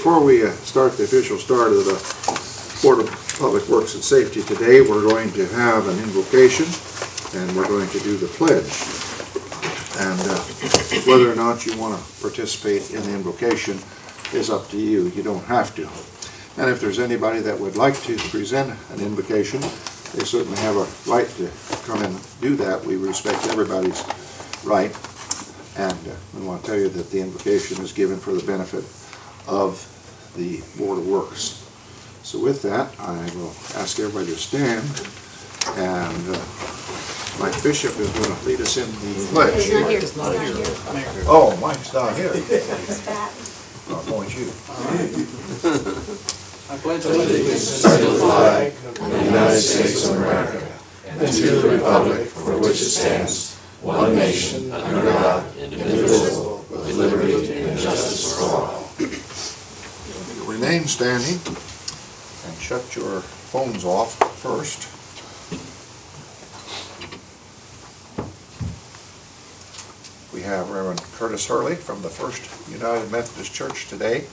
before we start the official start of the Board of Public Works and Safety today, we're going to have an invocation and we're going to do the pledge. And whether or not you want to participate in the invocation is up to you. You don't have to. And if there's anybody that would like to present an invocation, they certainly have a right to come and do that. We respect everybody's right. And we want to tell you that the invocation is given for the benefit of the Board of Works. So with that, I will ask everybody to stand, and Mike Bishop is going to lead us in the pledge. He's not here. Oh, Mike's not here. I'll point you. I pledge allegiance to the flag of the United States of America and to the republic for which it stands, one nation, under God, indivisible, with liberty and justice for all. Remain standing and shut your phones off first. We have Reverend Curtis Hurley from the First United Methodist Church today.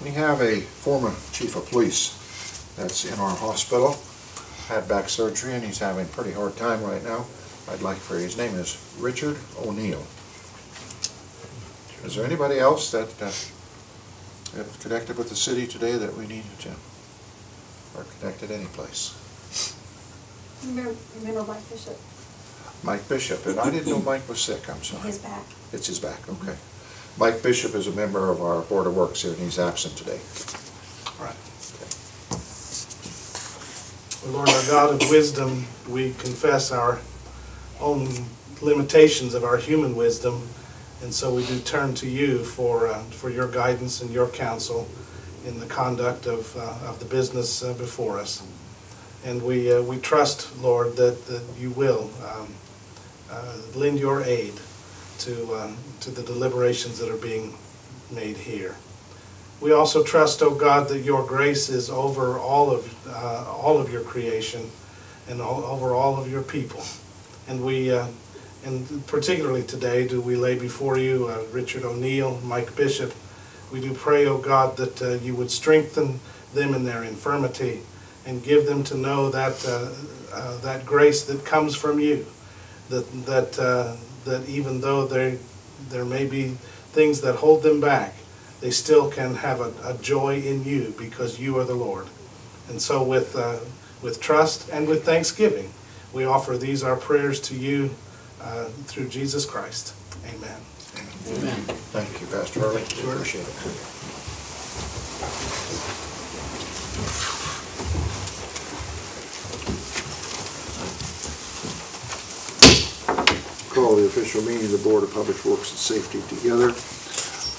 We have a former chief of police that's in our hospital, had back surgery, and he's having a pretty hard time right now. His name is Richard O'Neill. Is there anybody else that connected with the city today that we needed to, or connected any place? Remember Mike Bishop? Mike Bishop, and I didn't know Mike was sick, I'm sorry. His back. It's his back, okay. Mike Bishop is a member of our Board of Works here, and he's absent today. Right. Lord, our God of wisdom, we confess our own limitations of our human wisdom, and so we do turn to you for your guidance and your counsel in the conduct of the business before us. And we trust, Lord, that you will lend your aid to the deliberations that are being made here. We also trust, O God, that your grace is over all of your creation and over all of your people. And and particularly today, do we lay before you Richard O'Neill, Mike Bishop. We do pray, O God, that you would strengthen them in their infirmity and give them to know that that grace that comes from you. That even though there may be things that hold them back, they still can have a joy in you because you are the Lord. And so with trust and with thanksgiving, we offer these our prayers to you through Jesus Christ. Amen. Amen. Thank you, Pastor Hurley. We appreciate it. Call the official meeting of the Board of Public Works and Safety together.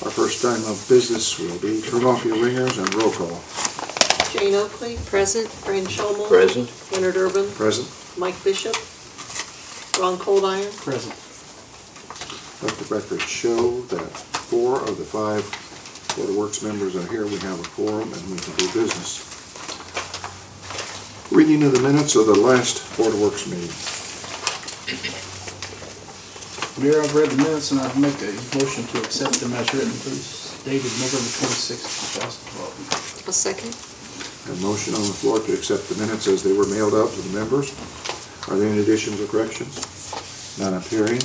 Our first time of business will be turn off your ringers and roll call. Jane Oakley. Present. Fran Schomel. Present. Leonard Urban. Present. Mike Bishop. Ron Coldiron. Present. Let the record show that 4 of the 5 Board of Works members are here. We have a quorum and we can do business. Reading of the minutes of the last Board of Works meeting. Mayor, I've read the minutes and I'd make a motion to accept them as written, please. Dated November 26, 2012. A second. A motion on the floor to accept the minutes as they were mailed out to the members. Are there any additions or corrections? None appearing.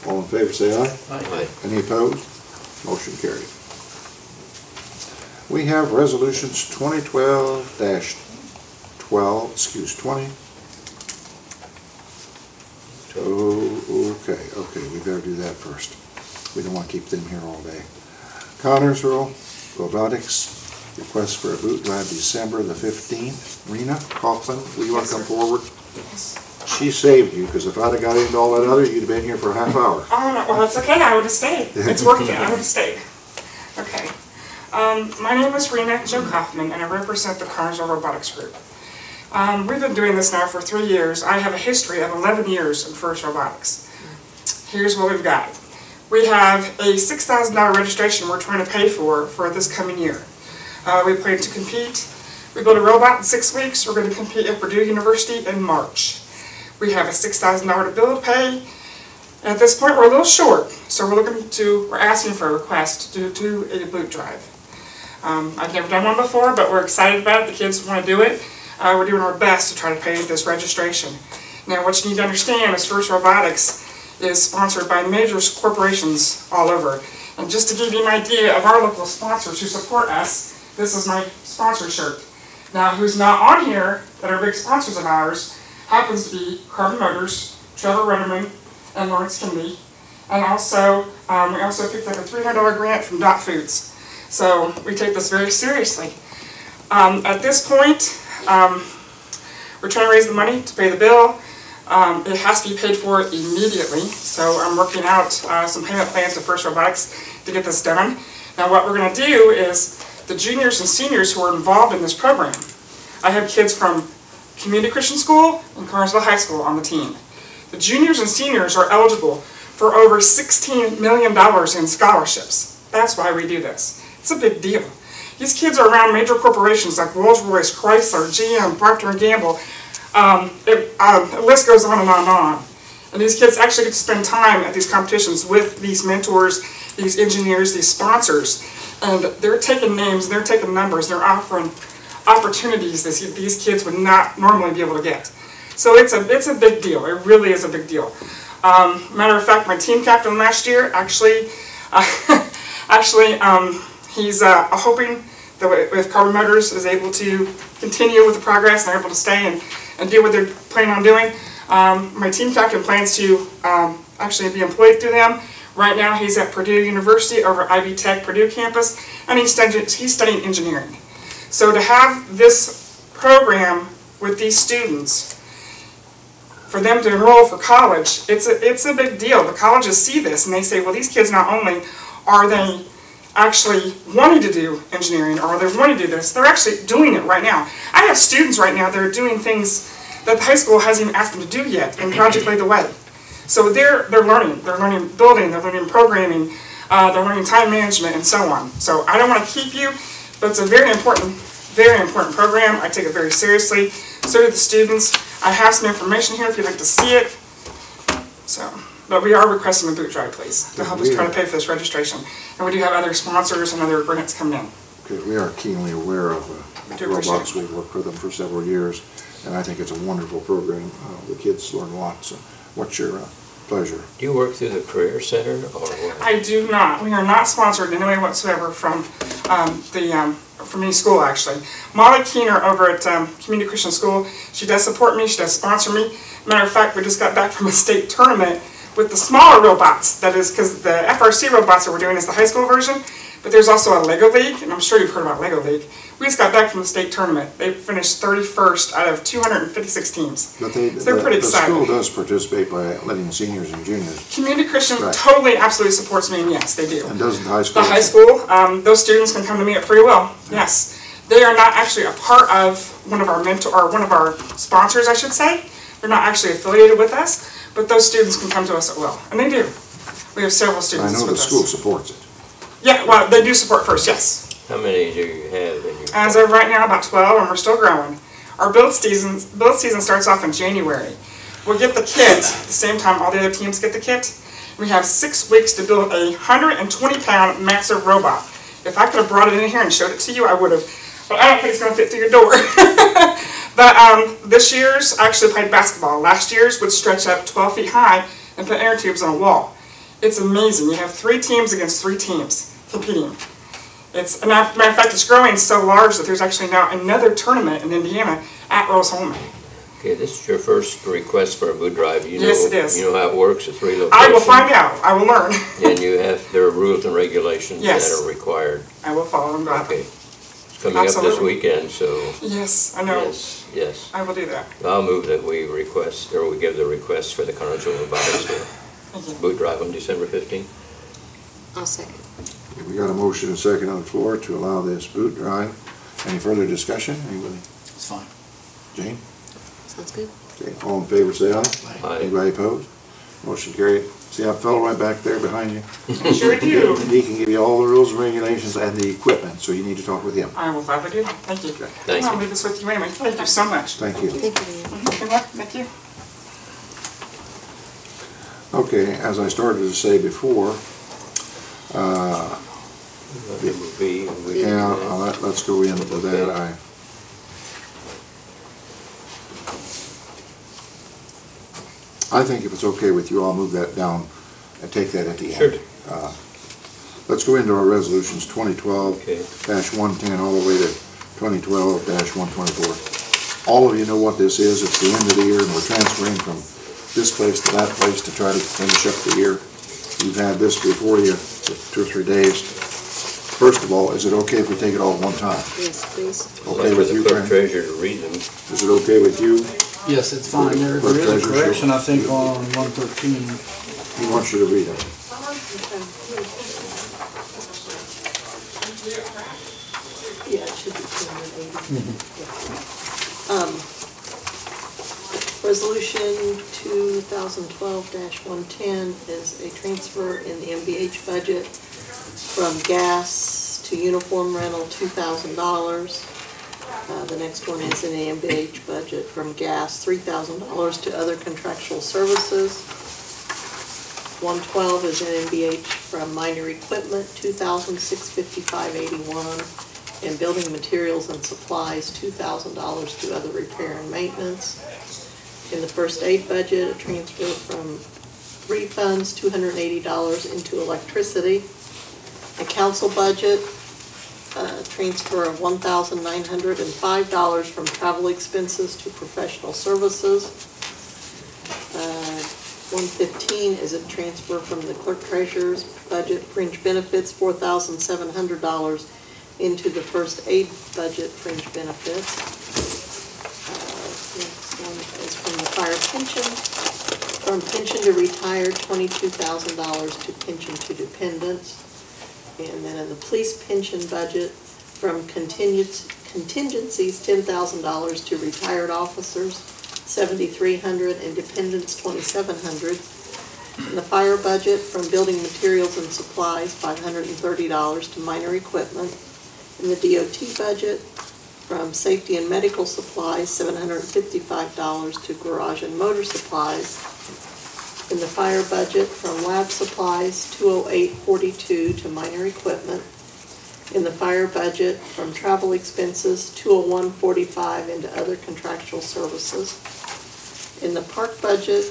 All in favor say aye. Aye. Any opposed? Motion carried. We have resolutions 2012-20. Okay, we better do that first. We don't want to keep them here all day. Connorsville Robotics, request for a boot drive December the 15th. Rena Coughlin, will you want to come forward? Yes. She saved you, because if I'd have got into all that other, you'd have been here for a half hour. Oh, no, well, it's okay. I would have stayed. It's working. I would have stayed. Okay. My name is Rena Jo Kaufman, and I represent the Connorsville Robotics Group. We've been doing this now for 3 years. I have a history of 11 years in FIRST Robotics. Here's what we've got. We have a $6,000 registration we're trying to pay for this coming year. We plan to compete. We build a robot in 6 weeks. We're going to compete at Purdue University in March. We have a $6,000 to build pay. And at this point, we're a little short, so we're asking for a request to do a boot drive. I've never done one before, but we're excited about it. The kids want to do it. We're doing our best to try to pay this registration. Now, what you need to understand is First Robotics is sponsored by major corporations all over. And just to give you an idea of our local sponsors who support us, this is my sponsor shirt. Now, who's not on here that are big sponsors of ours happens to be Carbon Motors, Trevor Renderman, and Lawrence Kennedy. And also, we also picked up a $300 grant from Dot Foods. So we take this very seriously. At this point, we're trying to raise the money to pay the bill. It has to be paid for immediately, so I'm working out some payment plans with First Robotics to get this done. Now what we're going to do is the juniors and seniors who are involved in this program. I have kids from Community Christian School and Carnesville High School on the team. The juniors and seniors are eligible for over $16 million in scholarships. That's why we do this. It's a big deal. These kids are around major corporations like Rolls-Royce, Chrysler, GM, Procter & Gamble. The list goes on and on and on. And these kids actually get to spend time at these competitions with these mentors, these engineers, these sponsors. And they're taking names, they're taking numbers, they're offering opportunities that these kids would not normally be able to get. So it's a big deal. It really is a big deal. Matter of fact, my team captain last year actually, he's hoping that if Carbon Motors is able to continue with the progress and they're able to stay and do what they're planning on doing, my team captain plans to actually be employed through them. Right now he's at Purdue University over Ivy Tech Purdue campus, and he's studying engineering. So to have this program with these students, for them to enroll for college, it's a big deal. The colleges see this and they say, well, these kids not only are they actually wanting to do engineering or they're wanting to do this, they're actually doing it right now. I have students right now that are doing things that the high school hasn't even asked them to do yet in Project Lead the Way. So they're learning building, they're learning programming, they're learning time management and so on. So I don't want to keep you, but it's a very important program. I take it very seriously. So do the students. I have some information here if you'd like to see it. So, but we are requesting a boot drive, please, to help us try to pay for this registration. And we do have other sponsors and other grants coming in. Okay, we are keenly aware of robots. We've worked with them for several years, and I think it's a wonderful program. The kids learn lots. What's your pleasure? Do you work through the Career Center or what? I do not. We are not sponsored in any way whatsoever from from any school, actually. Molly Keener over at Community Christian School, she does support me, she does sponsor me. Matter of fact, we just got back from a state tournament with the smaller robots. That is, because the FRC robots that we're doing is the high school version, but there's also a Lego League, and I'm sure you've heard about Lego League. We just got back from the state tournament. They finished 31st out of 256 teams. But so they're pretty excited. The school does participate by letting seniors and juniors. Community Christian totally, absolutely supports me, and yes, they do. And doesn't the high school? The high school, those students can come to me at free will. Yes, they are not actually a part of one of our sponsors, I should say. They're not actually affiliated with us, but those students can come to us at will, and they do. We have several students with us. I know the school supports it. Yeah, well, they do support first, yes. How many do you have in your... As of right now, about 12, and we're still growing. Our build season starts off in January. We'll get the kit at the same time all the other teams get the kit. We have 6 weeks to build a 120-pound massive robot. If I could have brought it in here and showed it to you, I would have. But I don't think it's going to fit through your door. But this year's actually played basketball. Last year's would stretch up 12 feet high and put air tubes on a wall. It's amazing. You have 3 teams against 3 teams competing. Matter of fact, it's growing so large that there's actually now another tournament in Indiana at Rose-Hulman. Okay, this is your first request for a boot drive. Yes, it is. You know how it works, it's 3 locations. I will find out. I will learn. And there are rules and regulations that are required. I will follow them. Okay. It's coming up this weekend, so... Yes, I know. Yes. I will do that. I'll move that we request, or we give the request for the Carnesville Robotics boot drive on December 15th. I'll second. We got a motion and second on the floor to allow this boot drive. Any further discussion? Anybody? It's fine. Jane? Sounds good. Okay, all in favor say aye. Aye. Anybody opposed? Motion carried. See that fellow right back there behind you? Sure do. He can give you all the rules and regulations and the equipment, so you need to talk with him. I will gladly do. Thank you. Thank I'll you. leave this with you anyway. Thank you so much. Thank you. Thank you. Good luck. Thank you. Okay, as I started to say before, Number B, we have Now, let's go into that. I think if it's okay with you, I'll move that down and take that at the end. Sure. Let's go into our resolutions 2012-110 all the way to 2012-124. All of you know what this is. It's the end of the year and we're transferring from this place to that place to try to finish up the year. You've had this before you for 2 or 3 days. First of all, is it okay if we take it all at one time? Yes, please. Okay with you, Clerk Fran? treasurer to read them. Is it okay with you? Yes, it's fine. There is a correction, I think, on 113. He wants you to read it. Yeah, it should be 280. Resolution 2012-110 is a transfer in the MBH budget from gas to uniform rental, $2,000. The next one is in the MBH budget from gas, $3,000 to other contractual services. 112 is in MBH from minor equipment, $2,655.81, and building materials and supplies, $2,000 to other repair and maintenance. In the first aid budget, a transfer from refunds, $280 into electricity. The council budget, transfer of $1,905 from travel expenses to professional services. 115 is a transfer from the clerk treasurer's budget, fringe benefits, $4,700 into the first aid budget, fringe benefits. Next one is from the fire pension. From pension to retired, $22,000 to pension to dependents. And then in the police pension budget, from contingencies, $10,000 to retired officers, $7,300, and dependents, $2,700. In the fire budget, from building materials and supplies, $530 to minor equipment. In the DOT budget, from safety and medical supplies, $755 to garage and motor supplies. In the fire budget, from lab supplies, $208.42 to minor equipment. In the fire budget, from travel expenses, $201.45 into other contractual services. In the park budget,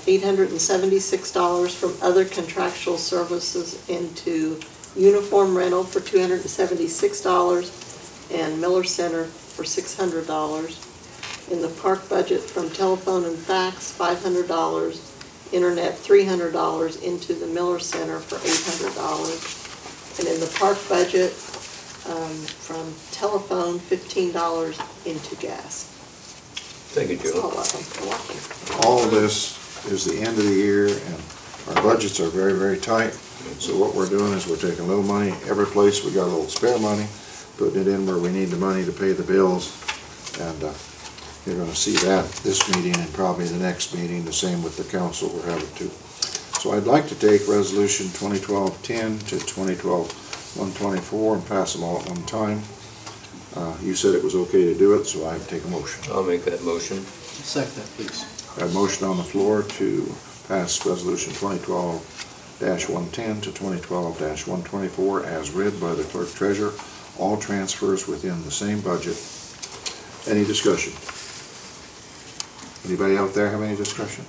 $876 from other contractual services into uniform rental for $276 and Miller Center for $600. In the park budget, from telephone and fax, $500, internet, $300 into the Miller Center for $800. And in the park budget, from telephone, $15 into gas. Thank you, That's Joe. all of them. You're welcome. All of this is the end of the year and our budgets are very, very tight. So what we're doing is we're taking a little money, every place we got a little spare money, putting it in where we need the money to pay the bills. And you're going to see that this meeting and probably the next meeting, the same with the council we're having too. So I'd like to take resolution 2012-10 to 2012-124 and pass them all at one time. You said it was okay to do it, so I take a motion. I'll make that motion. Second that, please. I have a motion on the floor to pass resolution 2012-110 to 2012-124 as read by the clerk treasurer. All transfers within the same budget. Any discussion? Anybody out there have any discussion?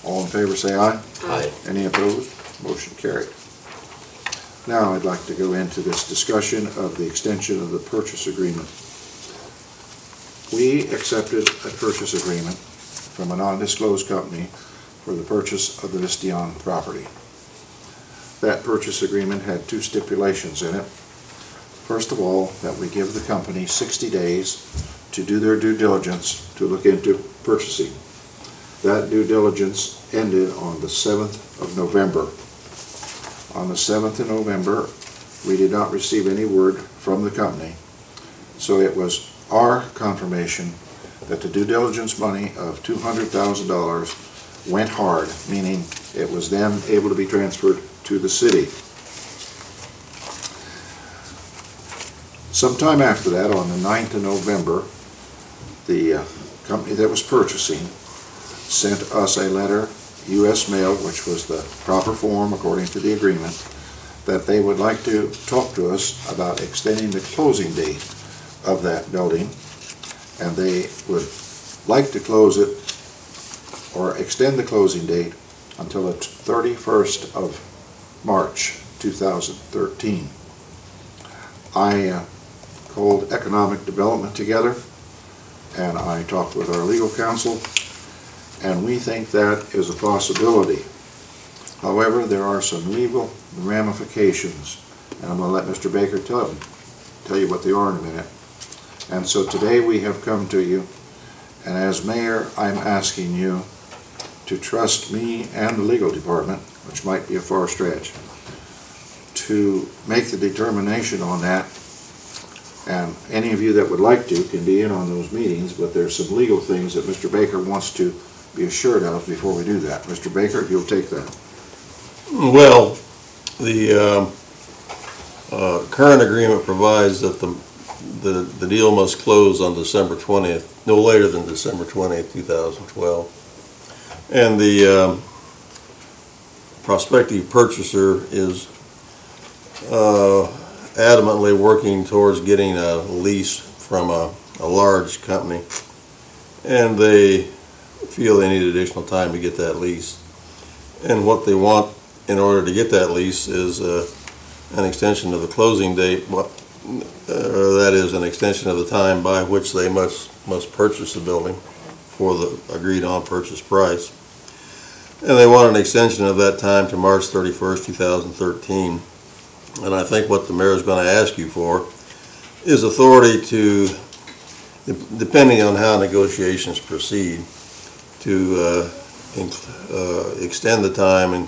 All in favor say aye. Aye. Any opposed? Motion carried. Now I'd like to go into this discussion of the extension of the purchase agreement. We accepted a purchase agreement from a non-disclosed company for the purchase of the Vistion property. That purchase agreement had 2 stipulations in it. First of all, that we give the company 60 days to do their due diligence to look into purchasing. That due diligence ended on the 7th of November. On the 7th of November, we did not receive any word from the company. So it was our confirmation that the due diligence money of $200,000 went hard, meaning it was then able to be transferred to the city. Sometime after that, on the 9th of November, the company that was purchasing sent us a letter, U.S. mail, which was the proper form according to the agreement, that they would like to talk to us about extending the closing date of that building. And they would like to close it or extend the closing date until the 31st of March 2013. I called economic development together, and I talked with our legal counsel, and we think that is a possibility. However, there are some legal ramifications, and I'm going to let Mr. Baker tell you what they are in a minute. And so today we have come to you, and as mayor, I'm asking you to trust me and the legal department, which might be a far stretch, to make the determination on that. And any of you that would like to can be in on those meetings, but there's some legal things that Mr. Baker wants to be assured of before we do that. Mr. Baker, if you'll take that. Well, the current agreement provides that the deal must close on December 20th, no later than December 20th, 2012. And the prospective purchaser is adamantly working towards getting a lease from a large company, and they feel they need additional time to get that lease. And what they want in order to get that lease is an extension of the closing date, that is, an extension of the time by which they must purchase the building for the agreed on purchase price. And they want an extension of that time to March 31st, 2013. And I think what the mayor is going to ask you for is authority to, depending on how negotiations proceed, to extend the time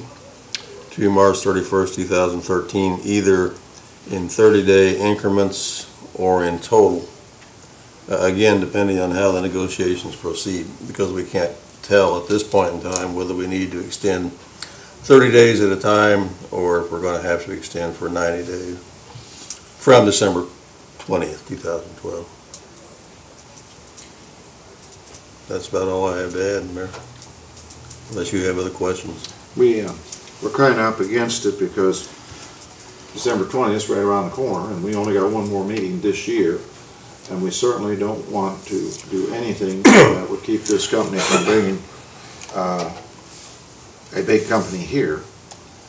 to March 31st, 2013, either in 30-day increments or in total. Again, depending on how the negotiations proceed, because we can't tell at this point in time whether we need to extend 30 days at a time or if we're going to have to extend for 90 days from December 20th, 2012. That's about all I have to add, Mayor, unless you have other questions. We're kind of up against it because December 20th is right around the corner, and we only got one more meeting this year, and we certainly don't want to do anything that would keep this company from bringing a big company here,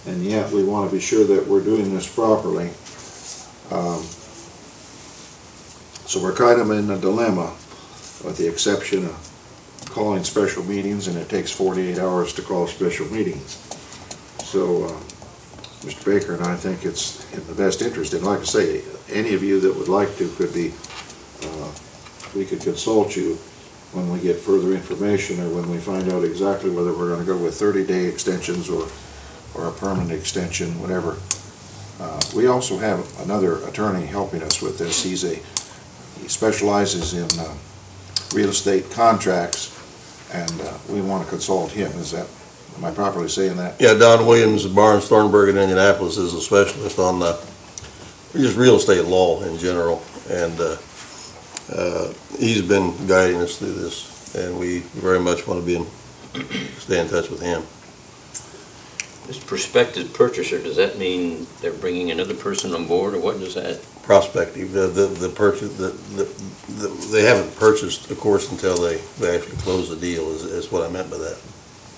and yet we want to be sure that we're doing this properly. So we're kind of in a dilemma, with the exception of calling special meetings, and it takes 48 hours to call special meetings. So Mr. Baker and I think it's in the best interest, and like I say, any of you that would like to could be, we could consult you when we get further information or when we find out exactly whether we're going to go with 30-day extensions or a permanent extension, whatever. We also have another attorney helping us with this. He specializes in real estate contracts, and we want to consult him. Am I properly saying that? Yeah, Don Williams of Barnes, Thornburg, and Indianapolis is a specialist on just real estate law in general, and he's been guiding us through this, and we very much want to stay in touch with him. This prospective purchaser, does that mean they're bringing another person on board, or what does that? Prospective, they haven't purchased, of course, until they actually close the deal, is what I meant by that.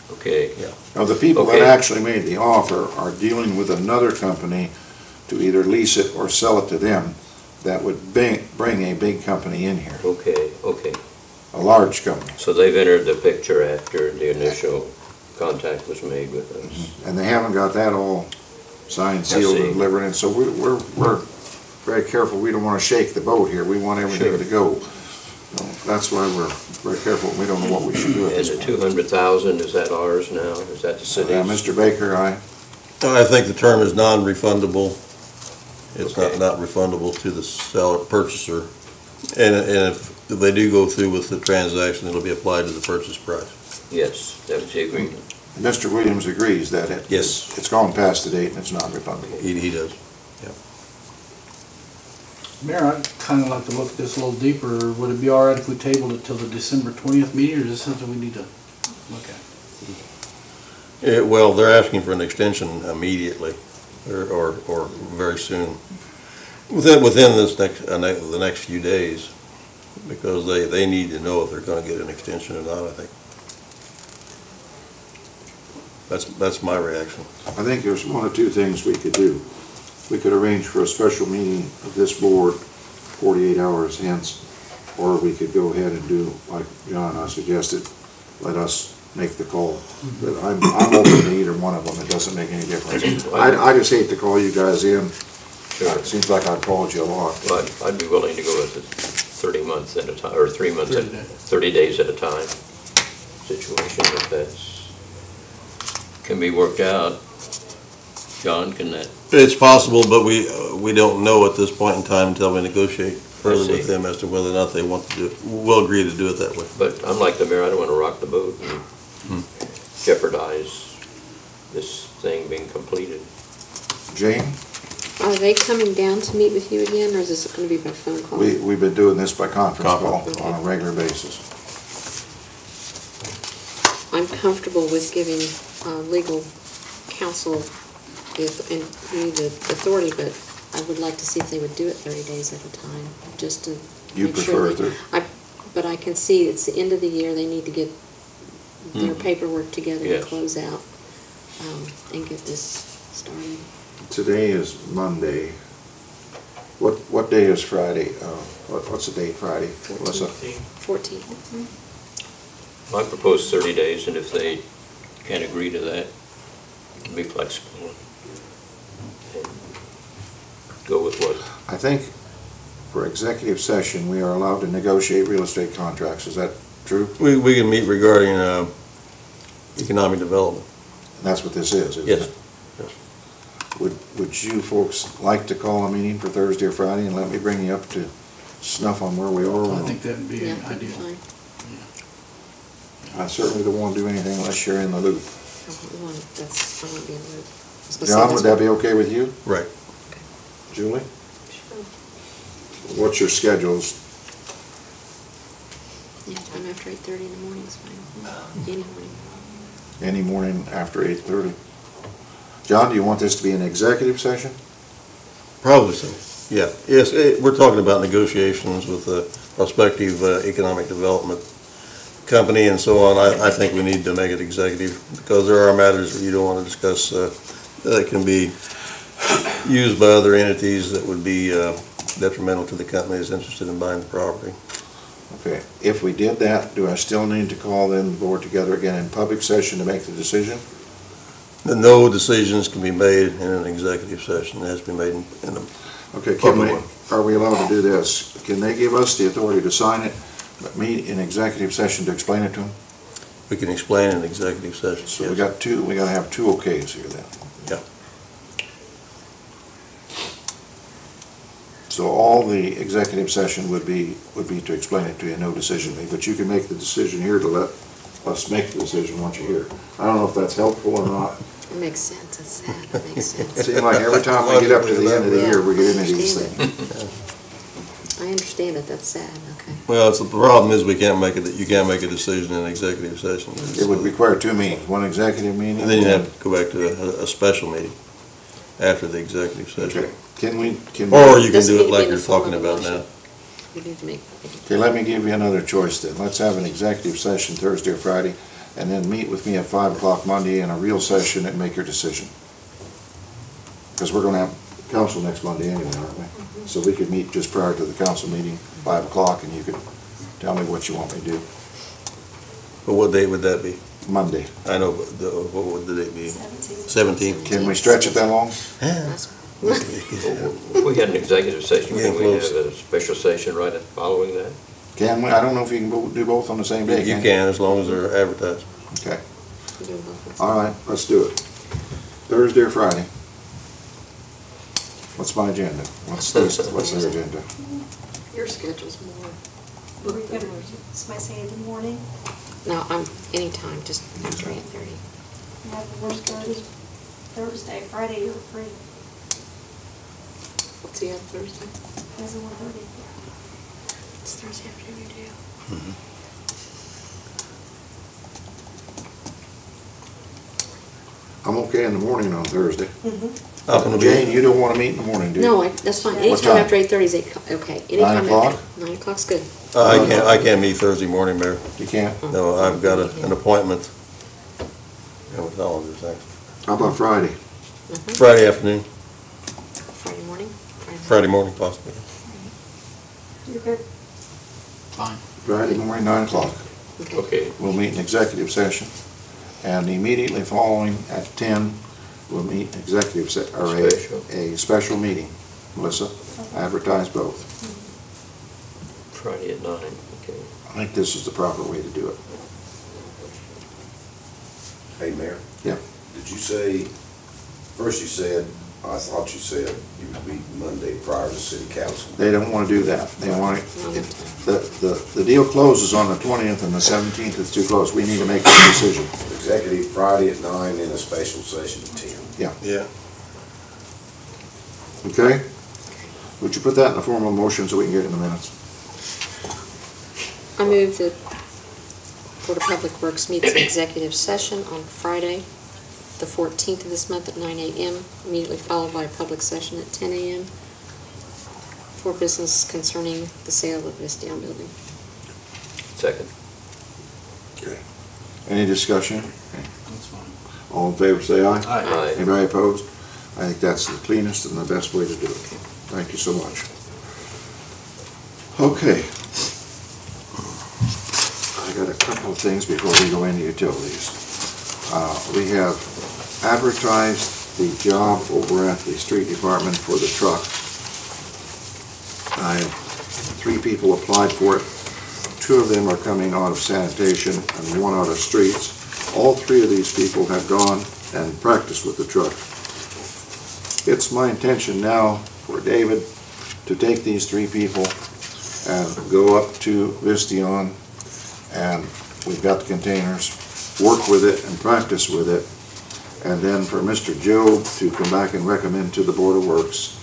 Okay. Yeah. Now, the people that actually made the offer are dealing with another company to either lease it or sell it to them that would bring a big company in here, Okay, okay. a large company. So they've entered the picture after the initial contact was made with us. And they haven't got that all signed, sealed, and delivered in, so we're very careful. We don't want to shake the boat here. We want everything to go. So that's why we're very careful. We don't know what we should do at And this the point. 200,000, is that ours now? Is that the city's? Mr. Baker, I think the term is non-refundable. It's Okay. not refundable to the purchaser. And if they do go through with the transaction, it'll be applied to the purchase price. Yes, that was the agreement. Mr. Williams agrees that Yes. it's gone past the date and it's non-refundable. He does. Mayor, I'd kind of like to look at this a little deeper. Would it be all right if we tabled it till the December 20th meeting, or is this something we need to look at? Well, they're asking for an extension immediately, or very soon. Within the next few days, because they need to know if they're gonna get an extension or not, I think. That's my reaction. I think there's one or two things we could do. We could arrange for a special meeting of this board 48 hours hence, or we could go ahead and do, like John, I suggested, let us make the call. But I'm open to either one of them, it doesn't make any difference. I just hate to call you guys in. Sure. It seems like I've called you a lot. But I'd be willing to go with it 30 months at a time, or 3 months, 30 days at a time situation, if that's, can be worked out. John, can that? It's possible, but we don't know at this point in time until we negotiate further I see. with them as to whether or not they want to do it. We'll agree to do it that way. But I'm like the mayor, I don't want to rock the boat and jeopardize this thing being completed. Jane, Are they coming down to meet with you again, or is this gonna be by phone call? we've been doing this by conference call Conference. on a regular basis. I'm comfortable with giving legal counsel and you the authority, but I would like to see if they would do it 30 days at a time, just to You make sure prefer they- But I can see it's the end of the year, they need to get their paperwork together and Yes. close out and get this started. Today is Monday. What day is Friday? What's the date Friday, Melissa? 14th. I propose 30 days, and if they can't agree to that, be flexible and go with what. I think for executive session, we are allowed to negotiate real estate contracts. Is that true? We can meet regarding economic development. And that's what this is, isn't Yes. it? Would you folks like to call a meeting for Thursday or Friday and let me bring you up to snuff on where we are? I think that'd be Yeah, an that'd be ideal. fine. I certainly don't want to do anything unless you're in the loop. I won't be in the loop. I was gonna say John, would that's that be okay with you? Right. Julie? Sure. What's your schedules? Yeah, time after 8:30 in the morning is fine. Any morning. Any morning after 8:30? John, do you want this to be an executive session? Probably so. Yeah. Yes, we're talking about negotiations with a prospective economic development company and so on. I think we need to make it executive because there are matters that you don't want to discuss that can be used by other entities that would be detrimental to the company that's interested in buying the property. Okay, if we did that, do I still need to call then the board together again in public session to make the decision? No decisions can be made in an executive session. It has to be made in a Okay, Public one. are we allowed to do this? Can they give us the authority to sign it, but meet in executive session to explain it to them? we can explain in executive session. So we yes. got two, we gotta have two okays here then. Yeah. So all the executive session would be to explain it to you, no decision made, but you can make the decision here to let us make the decision once you're here. I don't know if that's helpful or not. It makes sense, it's sad, it makes sense. It seems like every time we get up to the end of the year, we get into these things. I understand it, that's sad, okay. Well, the problem is you can't make a decision in executive session. It would require two meetings, one executive meeting. And then you have to go back to a special meeting after the executive session. Okay, can we? Or you can Doesn't do need it to be like in you're the form talking of a about motion. now. We need to make. Okay, let me give you another choice then. Let's have an executive session Thursday or Friday, and then meet with me at 5 o'clock Monday in a real session and make your decision. Because we're gonna have council next Monday anyway, aren't we? So we could meet just prior to the council meeting, 5 o'clock, and you could tell me what you want me to do. But what date would that be? Monday. I know, but what would the date be? 17th. Can we stretch it that long? If we had an executive session, Getting can we have close. a special session right following that? Can we? I don't know if you can do both on the same day. You can, as long as they're advertised. Okay, all right, let's do it. Thursday or Friday? What's my agenda? What's their agenda? Your schedule's more. Were you gonna, somebody say in the morning? No, anytime, just after 8:30. You have the worst Thursday, Friday, you're free. What's he on Thursday? That's the 1:30. It's Thursday afternoon, too. I'm okay in the morning on Thursday. Up in the Jane, you don't want to meet in the morning, do you? No, that's fine. What Anytime time? after 8:30 is okay. 9 Anytime o'clock? after 9 o'clock's good. I can't meet Thursday morning, Mayor. You can't? No, I've got an appointment. What calendar is that? How about Friday? Friday afternoon, Friday morning? Friday morning possibly. You're good. Fine. Friday morning, 9 o'clock. Okay. We'll meet in executive session. And immediately following at 10, we'll meet executive, or Special. a special meeting. Melissa, advertise both. Friday at 9, okay. I think this is the proper way to do it. Hey, Mayor? Yeah. Did you say, first you said, I thought you said you would meet Monday prior to city council. They don't want to do that. They want, the deal closes on the 20th and the 17th is too close. We need to make a decision. Executive Friday at 9 and a special session at 10. Yeah. Okay? Would you put that in the form of a motion so we can get it in the minutes? I move that Board of Public Works meets in executive session on Friday, the 14th of this month at 9 a.m., immediately followed by a public session at 10 a.m. for business concerning the sale of this down building. Second. Okay. Any discussion? That's fine. All in favor, say aye. Aye. Anybody opposed? I think that's the cleanest and the best way to do it. Thank you so much. Okay. I got a couple of things before we go into utilities. We have advertised the job over at the street department for the truck. I have 3 people applied for it. 2 of them are coming out of sanitation and 1 out of streets. All 3 of these people have gone and practiced with the truck. It's my intention now for David to take these 3 people and go up to Vistion, and we've got the containers, work with it and practice with it, and then for Mr. Job to come back and recommend to the Board of Works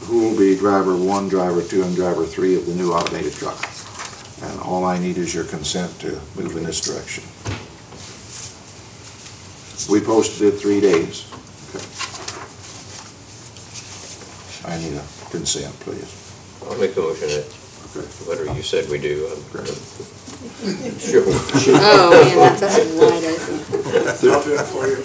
who will be driver 1, driver 2, and driver 3 of the new automated truck. And all I need is your consent to move in this direction. We posted it 3 days. Okay. I need a consent, please. I'll make the motion that Okay. whatever you said we do. Sure. Oh, man, that's a wide open. I'll do it for you.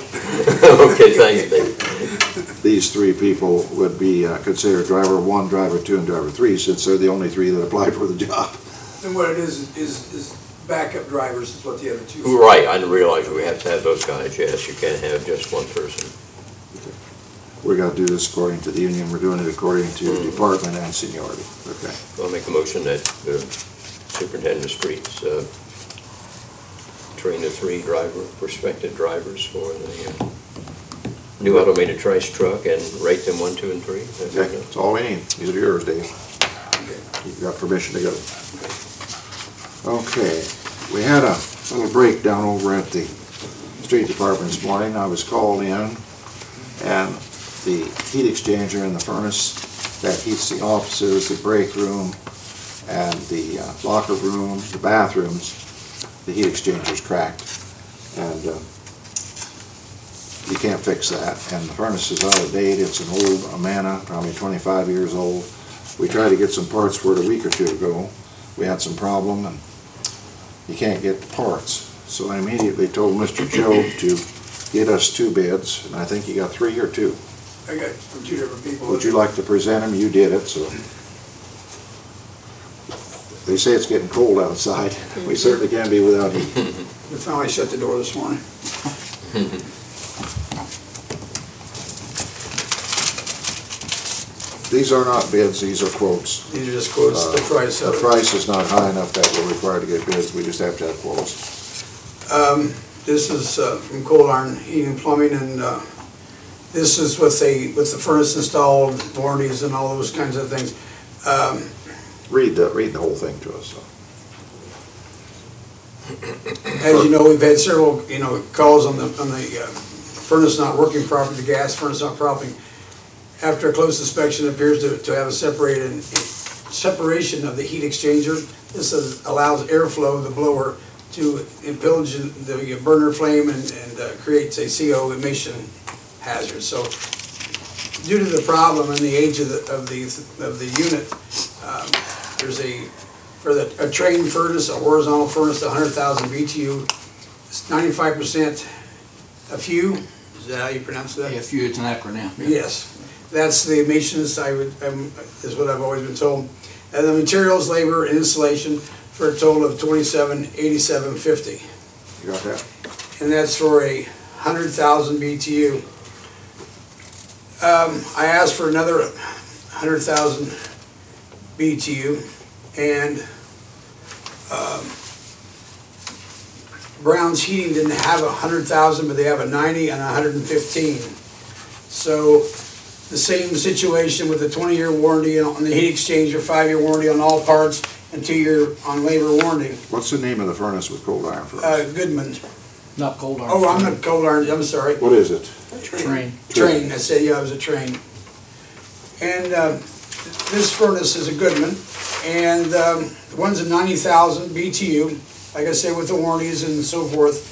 Okay, thanks, Dave. These 3 people would be considered driver 1, driver 2, and driver 3, since they're the only 3 that applied for the job. And what it is backup drivers is what the other 2. Right, I didn't realize we have to have those guys, yes, you can't have just one person. We're gonna do this according to the union, we're doing it according to department and seniority. Okay. I'll make a motion that the superintendent of streets train the 3 prospective drivers for the new automated trash truck and rate them 1, 2, and 3. Okay, that's all we need. These are yours, Dave. You've got permission to go. Okay, we had a little breakdown over at the street department this morning. I was called in, and the heat exchanger in the furnace that heats the offices, the break room, and the locker room, the bathrooms, the heat exchanger's cracked. And you can't fix that. And the furnace is out of date. It's an old Amana, probably 25 years old. We tried to get some parts for it a week or 2 ago. We had some problem, and you can't get the parts. So I immediately told Mr. Job to get us 2 bids, and I think you got 3 or 2. I got from 2 different people. Would you like to present them? You did it, so. They say it's getting cold outside. We certainly can't be without heat. We finally shut the door this morning. These are not bids, these are quotes. These are just quotes, the price The of it. price is not high enough that we're required to get bids, we just have to have quotes. This is from Cold Iron Heating and Plumbing, and this is with the furnace installed, warranties and all those kinds of things. Read the whole thing to us. As you know, we've had several, calls on the furnace not working properly, the gas furnace not properly. After a close inspection, it appears to have a separation of the heat exchanger. This allows airflow, the blower, to impinge the burner flame and creates a CO emission hazard. So due to the problem and the age of the unit, there's a train furnace, a horizontal furnace, 100,000 BTU, it's 95% a few. Is that how you pronounce that? Yeah, few, it's an acronym. Yeah. Yes, that's the emissions. Is what I've always been told. And the materials, labor, and installation for a total of $27,8750. You got that? And that's for 100,000 BTU. I asked for another 100,000 BTU, and Brown's Heating didn't have 100,000, but they have a 90 and 115. So the same situation with the 20-year warranty on the heat exchanger, 5-year warranty on all parts, and 2-year on labor warranty. What's the name of the furnace with cold iron furnace? Goodman. Not cold iron. Oh, I'm not cold iron, I'm sorry. What is it? Train. Train, I said, yeah, it was a train. And this furnace is a Goodman, and one's a 90,000 BTU, like I said, with the warranties and so forth,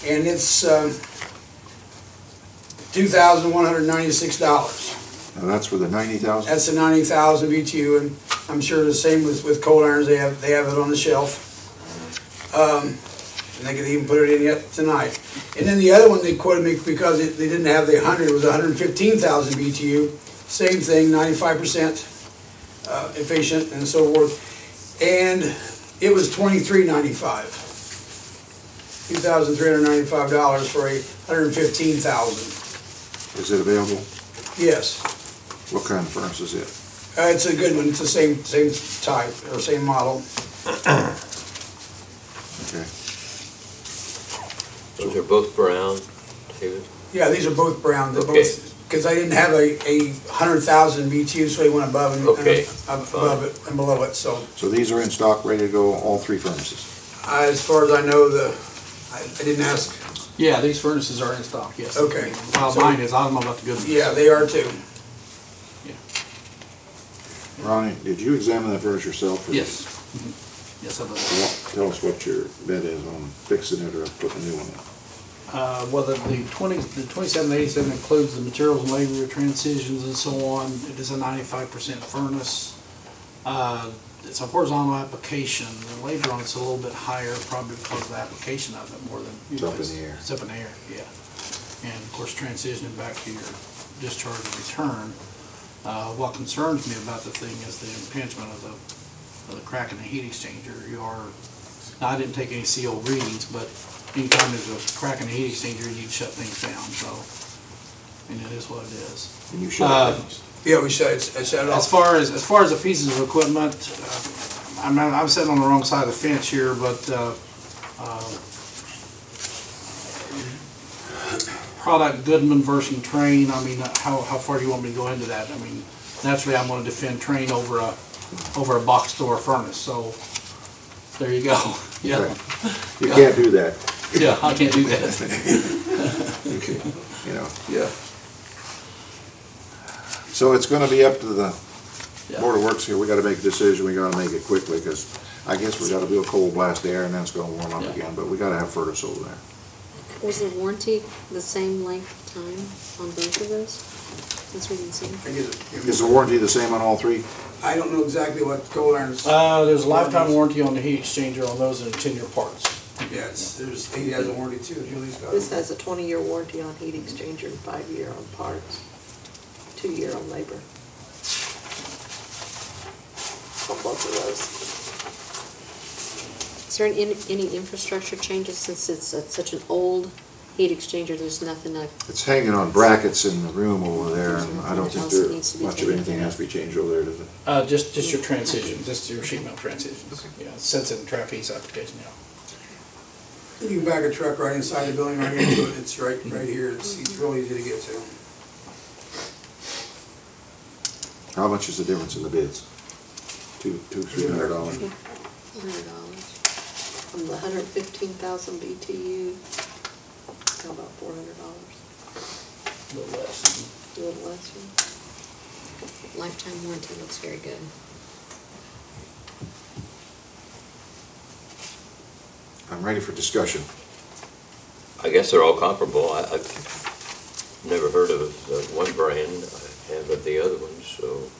and it's $2,196. Now that's for the 90,000? That's a 90,000 BTU, and I'm sure the same with cold irons, they have it on the shelf. And they could even put it in yet tonight. And then the other one they quoted me because they didn't have the 100, it was 115,000 BTU. Same thing, 95% efficient and so forth. And it was $2,395. $2,395 for a 115,000. Is it available? Yes. What kind of furnace is it? It's a good one. It's the same type or same model. Okay. Those are both brown, David? Yeah, these are both brown. They're Okay. both, because I didn't have a 100,000 BTU, so they went above and Okay. above it and below it. So So these are in stock, ready to go, all three furnaces? as far as I know, I didn't ask. Yeah, these furnaces are in stock, yes. Okay. Well, So- mine is, I don't know about the good ones. Yeah, they are too. Ronnie, did you examine that furnace yourself? or- Yes. Mhm. Yes, I did. Tell us what your bet is on fixing it or putting a new one in. Well, the 2787 includes the materials and labor, transitions and so on. It is a 95% furnace. It's a horizontal application. The labor on it's a little bit higher, probably because of the application of it more than. It's up in the air. It's up in the air, yeah. And of course, transitioning back to your discharge and return. What concerns me about the thing is the impingement of the crack in the heat exchanger. Now, I didn't take any CO readings, but anytime there's a crack in the heat exchanger, you shut things down, so, and it is what it is. And you shut it Yeah, I shut it off. As far as the pieces of equipment, I'm sitting on the wrong side of the fence here, but, product Goodman versus Train, I mean, how far do you want me to go into that? I mean, naturally, I'm gonna defend Train over a box store furnace, so, there you go. Yeah. Right. You can't do that. Yeah, I can't do that. You know, yeah. So it's gonna be up to the Yeah. Board of Works here. We gotta make a decision. We gotta make it quickly, because I guess we gotta do a cold blast air and then it's gonna warm up Yeah. again, but we gotta have furnace over there. Was the warranty the same length of time on both of those? Since we didn't see them? Is the warranty the same on all three? I don't know exactly what cold irons. There's a lifetime warranty on the heat exchanger on those and 10-year parts. Yeah, he has a warranty too. Julie's got This it. has a 20-year warranty on heat exchanger and 5-year on parts, 2-year on labor. On both of those. Is there any infrastructure changes since it's such an old heat exchanger? There's nothing It's hanging on brackets in the room over there, and I don't think Else it needs to be much of anything has to be changed over there, does it? Just your transition, just your sheet metal transitions. Yeah, it sets in the trapeze application, yeah. You can back a truck right inside the building, right into it. It's right here. It's really easy to get to. How much is the difference in the bids? $300? $100. From the 115,000 BTU, how about $400? A little less. A little less. lifetime warranty. Looks very good. I'm ready for discussion. I guess they're all comparable. I've never heard of one brand. And but the other ones, so,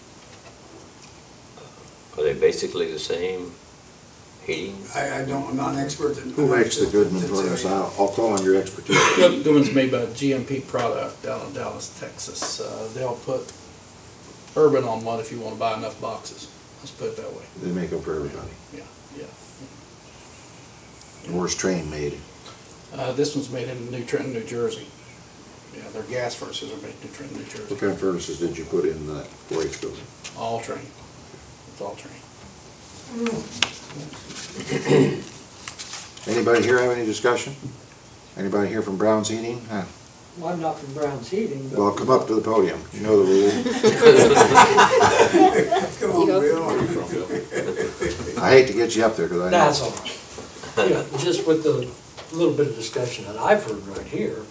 are they basically the same heating? I'm not an expert in. Who makes the Goodman furnace? I'll call on your expertise. Goodman's made by a GMP product down in Dallas, Texas. They'll put urban on one if you want to buy enough boxes. Let's put it that way. They make them for everybody. Yeah, yeah. Where's Train made? This one's made in New Trenton, New Jersey. Yeah, their gas furnaces are made in New Trenton, New What Jersey. kind of furnaces did you put in the 4-H building? All train. It's all train. Anybody here have any discussion? Anybody here from Brown's Heating? Huh. Well, I'm not from Brown's Heating, but. Well, come up to the podium. You know the rules. Come on, Bill. I hate to get you up there because I know. That's all right. You know, just with the little bit of discussion that I've heard right here,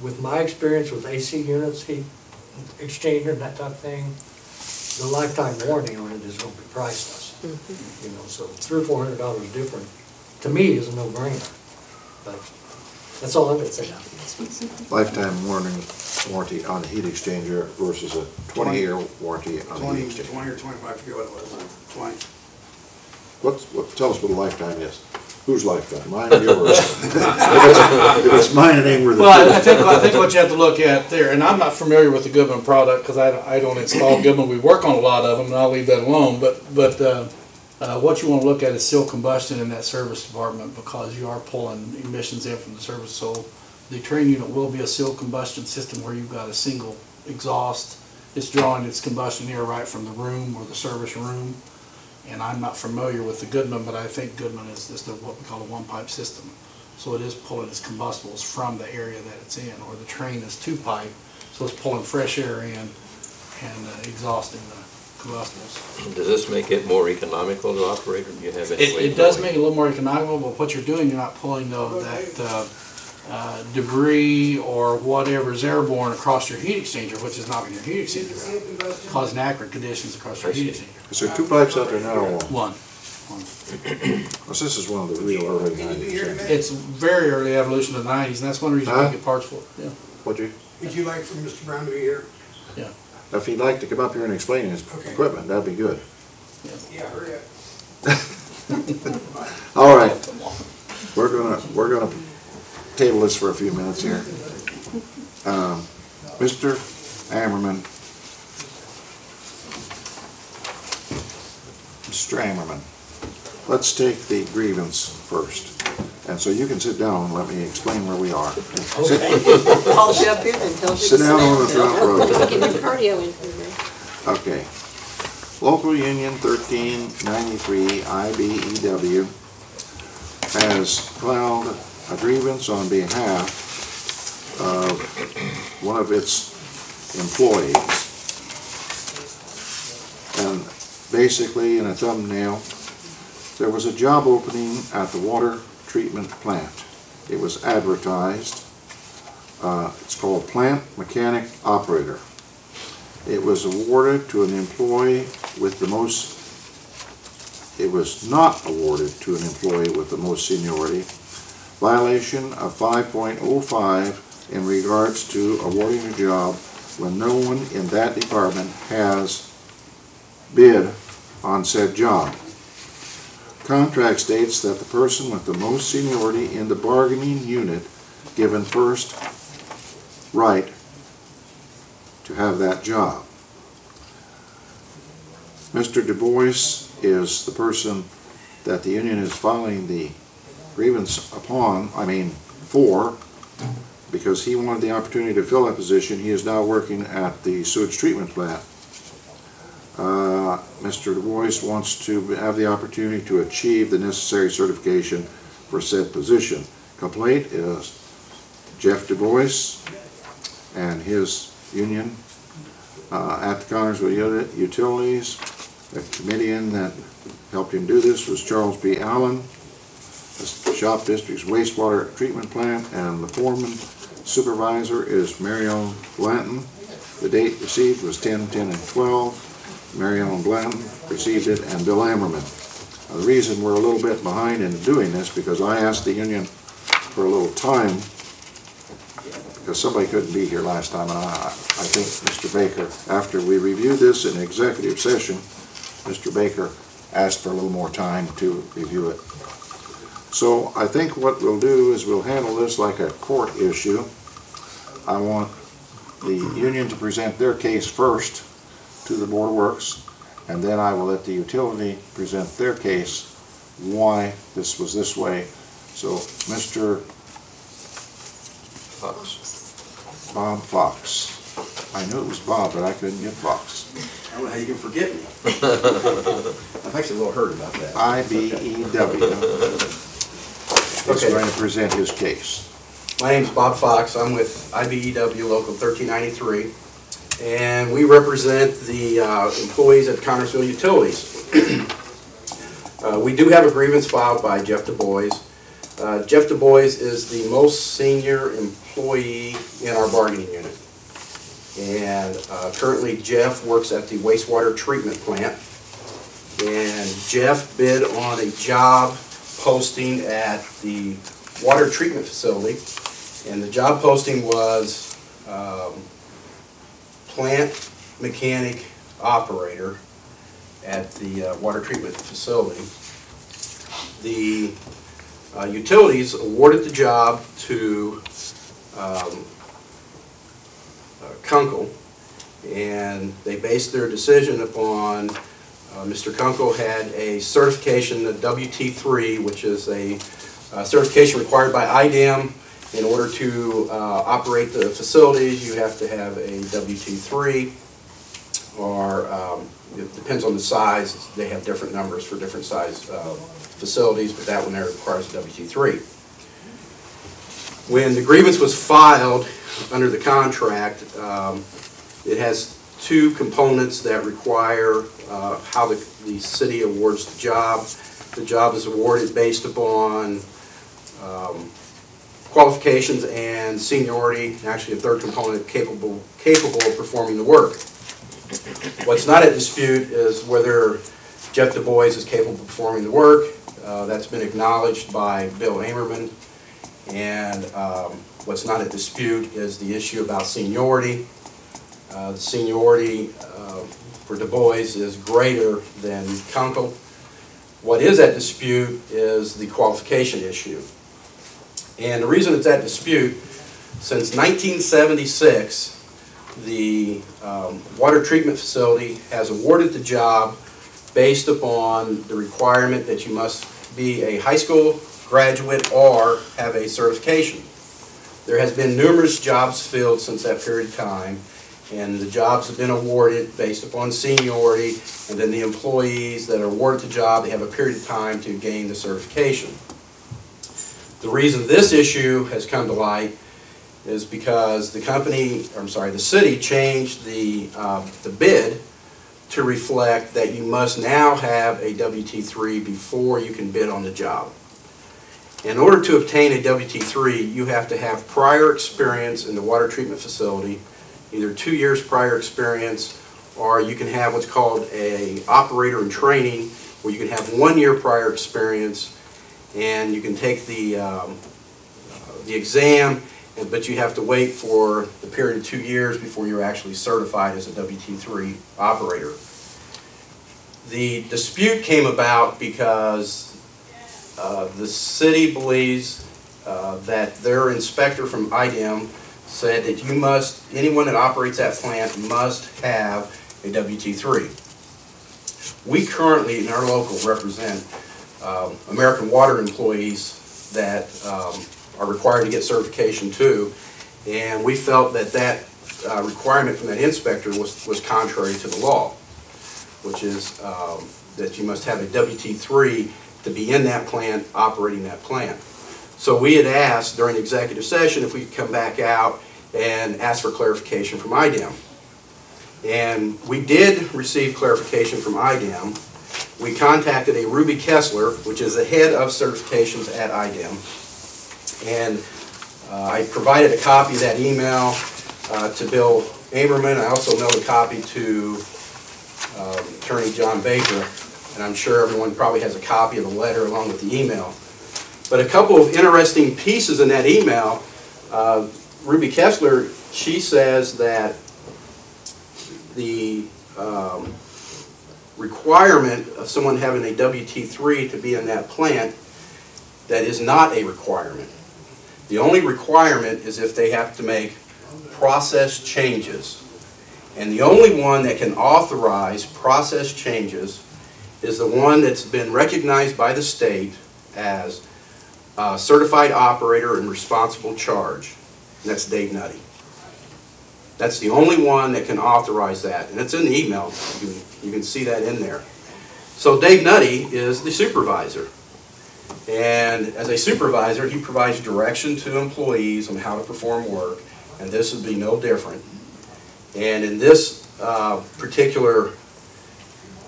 with my experience with AC units, heat exchanger and that type of thing, the lifetime warranty on it is going to be priceless. You know, so $300 or $400 different, to me, is a no-brainer. But that's all I'm going to say. Lifetime warranty on a heat exchanger versus a 20-year warranty on a 20 heat exchanger. or 25, I forget what it was, 20. Tell us what a lifetime is. Whose lifetime? Mine or yours? If it's mine, it ain't worth it. Well, I think what you have to look at there, and I'm not familiar with the Goodman product because I don't install Goodman. We work on a lot of them, and I'll leave that alone. But what you want to look at is seal combustion in that service department because you are pulling emissions in from the service. So the train unit will be a seal combustion system where you've got a single exhaust. It's drawing its combustion air right from the room or the service room. And I'm not familiar with the Goodman, but I think Goodman is just what we call a one-pipe system. So it is pulling its combustibles from the area that it's in, or the train is two-pipe, so it's pulling fresh air in and exhausting the combustibles. Does this make it more economical to operate, or do you have any way? It does make it a little more economical, but what you're doing, you're not pulling that debris or whatever is airborne across your heat exchanger, which is knocking your heat exchanger out, causing acrid conditions across your heat exchanger. Is there 2 pipes out there now or one? One. Well, this is one of the real early 90s. It's very early evolution of the 90s, and that's one reason we get parts for it. Yeah. Would you? Would you like for Mr. Brown to be here? Yeah. If he'd like to come up here and explain his equipment, that'd be good. Yeah, hurry up. All right. We're gonna table this for a few minutes here. Mr. Ammerman. Mr. Ammerman, let's take the grievance first. And so you can sit down and let me explain where we are. I'll jump in and tell you. Sit down on the front row. Get your cardio in for me. Okay. Local Union 1393 IBEW has filed a grievance on behalf of one of its employees. And basically, in a thumbnail, there was a job opening at the water treatment plant. It was advertised. It's called Plant Mechanic Operator. It was awarded to an employee with the most, it was not awarded to an employee with the most seniority. Violation of 5.05 in regards to awarding a job when no one in that department has bid on said job. Contract states that the person with the most seniority in the bargaining unit given first right to have that job. Mr. Du Bois is the person that the union is filing the grievance for, because he wanted the opportunity to fill that position. He is now working at the sewage treatment plant. Mr. Du Bois wants to have the opportunity to achieve the necessary certification for said position. Complaint is Jeff Du Bois and his union at the Connersville Utilities. The comedian that helped him do this was Charles B. Allen, the Shop District's wastewater treatment plant, and the foreman supervisor is Mary Ellen Blanton. The date received was 10/10/12. Mary Ellen Blanton received it, and Bill Ammerman. The reason we're a little bit behind in doing this because I asked the union for a little time because somebody couldn't be here last time, and I think Mr. Baker, after we reviewed this in executive session, Mr. Baker asked for a little more time to review it. So I think what we'll do is we'll handle this like a court issue. I want the union to present their case first to the Board of Works, and then I will let the utility present their case, why this was this way. So, Mr. Bob Fox. I knew it was Bob, but I couldn't get Fox. I don't know how you can forget me. I'm actually a little hurt about that. IBEW is going to present his case. My name's Bob Fox. I'm with IBEW Local 1393, and we represent the employees at Connersville Utilities. We do have a grievance filed by Jeff Du Bois. Jeff Du Bois is the most senior employee in our bargaining unit. And currently Jeff works at the wastewater treatment plant. And Jeff bid on a job posting at the water treatment facility. And the job posting was plant mechanic operator at the water treatment facility. The utilities awarded the job to Kunkel, and they based their decision upon Mr. Kunkel had a certification, the WT3, which is a certification required by IDEM. In order to operate the facilities, you have to have a WT3, or it depends on the size. They have different numbers for different size facilities, but that one there requires a WT3. When the grievance was filed under the contract, it has two components that require how the city awards the job. The job is awarded based upon qualifications and seniority. Actually, a third component, capable of performing the work. What's not at dispute is whether Jeff Du Bois is capable of performing the work. That's been acknowledged by Bill Amerman. And what's not at dispute is the issue about seniority. The seniority for Du Bois is greater than Kunkel. What is at dispute is the qualification issue. And the reason it's at dispute, since 1976, the water treatment facility has awarded the job based upon the requirement that you must be a high school graduate or have a certification. There has been numerous jobs filled since that period of time, and the jobs have been awarded based upon seniority, and then the employees that are awarded the job, they have a period of time to gain the certification. The reason this issue has come to light is because the city changed the bid to reflect that you must now have a WT3 before you can bid on the job. In order to obtain a WT3, you have to have prior experience in the water treatment facility, either 2 years prior experience, or you can have what's called a operator in training, where you can have 1 year prior experience, and you can take the exam, but you have to wait for the period of 2 years before you're actually certified as a WT3 operator. The dispute came about because the city believes that their inspector from IDEM said that anyone that operates that plant must have a WT3. We currently, in our local, represent American Water employees that are required to get certification too, and we felt that requirement from that inspector was contrary to the law, which is that you must have a WT3 to be in that plant, operating that plant. So we had asked during executive session if we could come back out and ask for clarification from IDEM. And we did receive clarification from IDEM. We contacted a Ruby Kessler, which is the head of certifications at IDEM. And I provided a copy of that email to Bill Amerman. I also mailed a copy to Attorney John Baker, and I'm sure everyone probably has a copy of the letter along with the email. But a couple of interesting pieces in that email, Ruby Kessler, she says that the requirement of someone having a WT3 to be in that plant, that is not a requirement. The only requirement is if they have to make process changes. And the only one that can authorize process changes is the one that's been recognized by the state as certified operator and responsible charge. And that's Dave Nutty. That's the only one that can authorize that. And it's in the email. You can see that in there. So Dave Nutty is the supervisor. And as a supervisor, he provides direction to employees on how to perform work. And this would be no different. And in this particular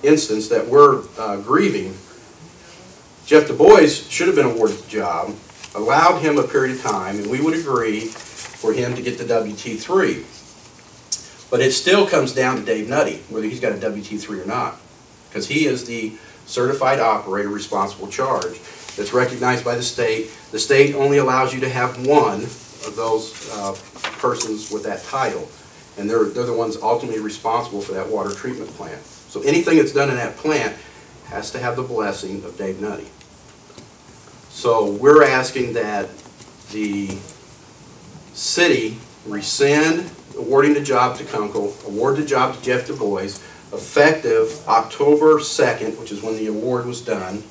instance that we're grieving, Jeff Du Bois should have been awarded the job, allowed him a period of time, and we would agree for him to get the WT3. But it still comes down to Dave Nutty, whether he's got a WT3 or not, because he is the certified operator responsible charge that's recognized by the state. The state only allows you to have one of those persons with that title, and they're the ones ultimately responsible for that water treatment plant. So anything that's done in that plant has to have the blessing of Dave Nutty. So we're asking that the city rescind awarding the job to Kunkel, award the job to Jeff Du Bois, effective October 2nd, which is when the award was done,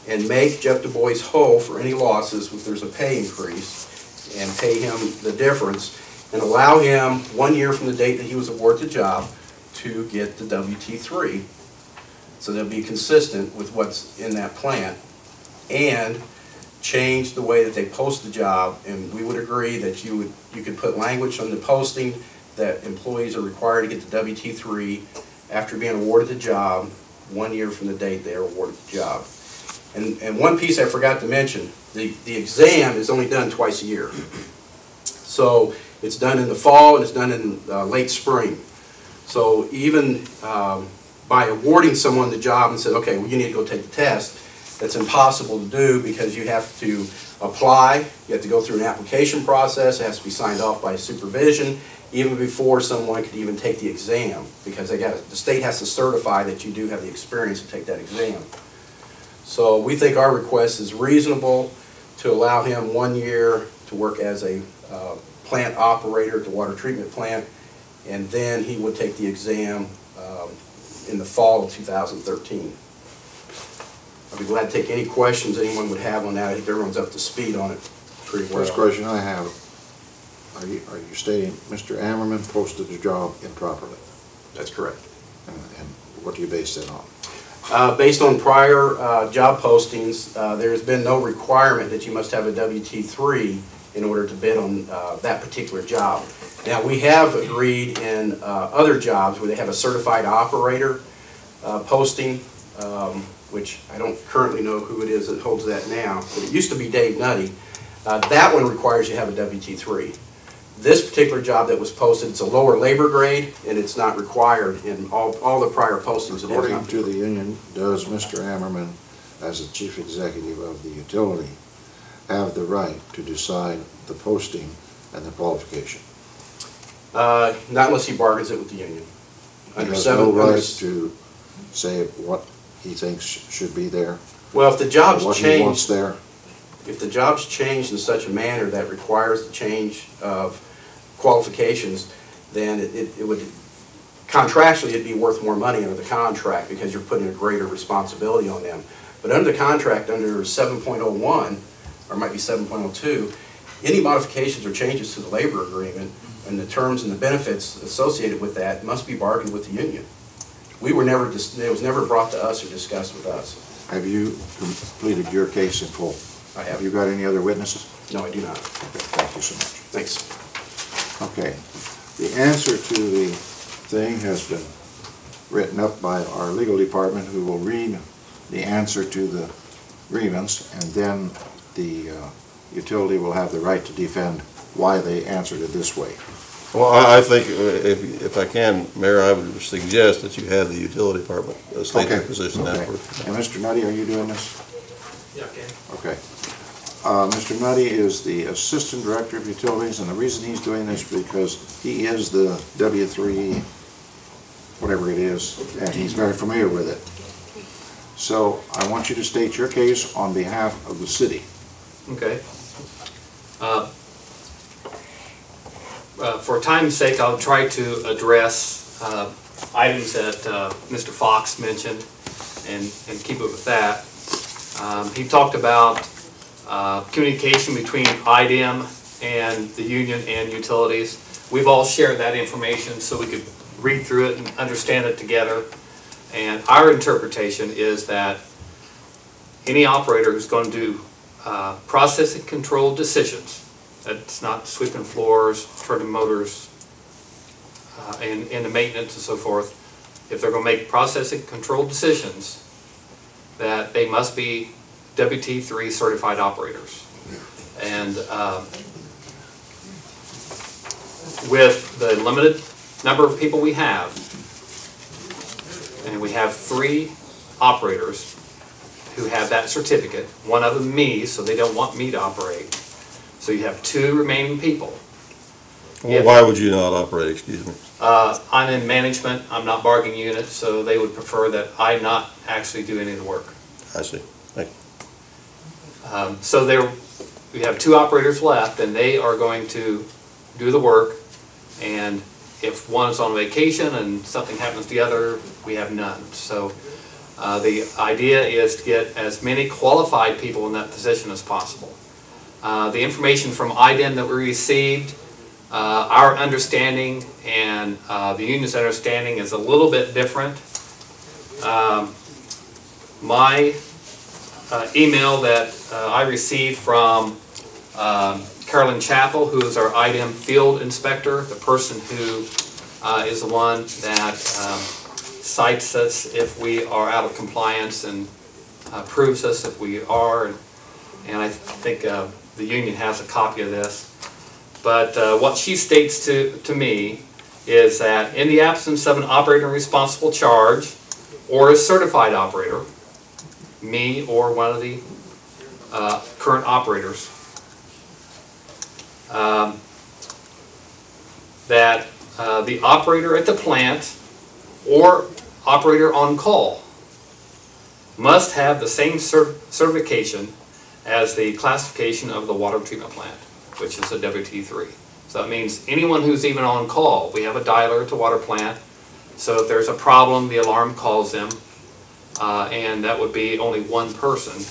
and make Jeff Du Bois whole for any losses if there's a pay increase, and pay him the difference, and allow him 1 year from the date that he was awarded the job to get the WT3, so they'll be consistent with what's in that plant, and change the way that they post the job. And we would agree that you could put language on the posting that employees are required to get the WT3 after being awarded the job 1 year from the date they are awarded the job. And one piece I forgot to mention, the exam is only done twice a year. So it's done in the fall and it's done in late spring. So even by awarding someone the job and said, okay, well, you need to go take the test, that's impossible to do because you have to apply, you have to go through an application process, it has to be signed off by supervision, even before someone could even take the exam, because the state has to certify that you do have the experience to take that exam. So we think our request is reasonable to allow him 1 year to work as a plant operator at the water treatment plant, and then he would take the exam in the fall of 2013. I'd be glad to take any questions anyone would have on that. I think everyone's up to speed on it pretty well. First question I have, are you stating Mr. Ammerman posted the job improperly? That's correct. And what do you base that on? Based on prior job postings, there's been no requirement that you must have a WT3 in order to bid on that particular job. Now, we have agreed in other jobs where they have a certified operator posting, which I don't currently know who it is that holds that now, but it used to be Dave Nutty. That one requires you have a WT3. This particular job that was posted, it's a lower labor grade, and it's not required in all the prior postings. According to the union, does Mr. Ammerman, as the chief executive of the utility, have the right to decide the posting and the qualification? Not unless he bargains it with the union. He has no right to say what he thinks should be there? Well, if the job's what changed, he wants there? If the job's changed in such a manner that requires the change of qualifications, then it would, contractually, it'd be worth more money under the contract because you're putting a greater responsibility on them. But under the contract, under 7.01, or it might be 7.02, any modifications or changes to the labor agreement and the terms and the benefits associated with that must be bargained with the union. We were never, it was never brought to us or discussed with us. Have you completed your case in full? I have. Have you got any other witnesses? No, I do not. Okay, thank you so much. Thanks. Okay. The answer to the thing has been written up by our legal department, who will read the answer to the grievance, and then the utility will have the right to defend why they answered it this way. Well, I think, if I can, Mayor, I would suggest that you have the utility department state their position now. And Mr. Nutty, are you doing this? Yeah, okay. Okay. Mr. Nutty is the Assistant Director of Utilities, and the reason he's doing this is because he is the W3, whatever it is, and he's very familiar with it. So I want you to state your case on behalf of the city. Okay. For time's sake, I'll try to address items that Mr. Fox mentioned and keep it with that. He talked about communication between IDEM and the union and utilities. We've all shared that information so we could read through it and understand it together. And our interpretation is that any operator who's going to do processing controlled decisions, that's not sweeping floors, turning motors, and the maintenance and so forth, if they're going to make processing controlled decisions, that they must be WT3 certified operators. And with the limited number of people we have, and we have 3 operators who have that certificate, one of them me, so they don't want me to operate. So you have 2 remaining people. Well, why would you not operate, excuse me? I'm in management, I'm not bargaining unit, so they would prefer that I not actually do any of the work. I see. Thank you. So we have 2 operators left, and they are going to do the work, and if one is on vacation and something happens to the other, we have none. So the idea is to get as many qualified people in that position as possible. The information from IDEM that we received, our understanding and the union's understanding is a little bit different. My email that I received from Carolyn Chappell, who is our IDEM field inspector, the person who is the one that cites us if we are out of compliance and approves us if we are, and I think the union has a copy of this. But what she states to me is that in the absence of an operator in responsible charge or a certified operator, me or one of the current operators, that the operator at the plant or operator on call must have the same certification as the classification of the water treatment plant, which is a WT3. So that means anyone who's even on call, we have a dialer at the water plant, so if there's a problem, the alarm calls them, and that would be only one person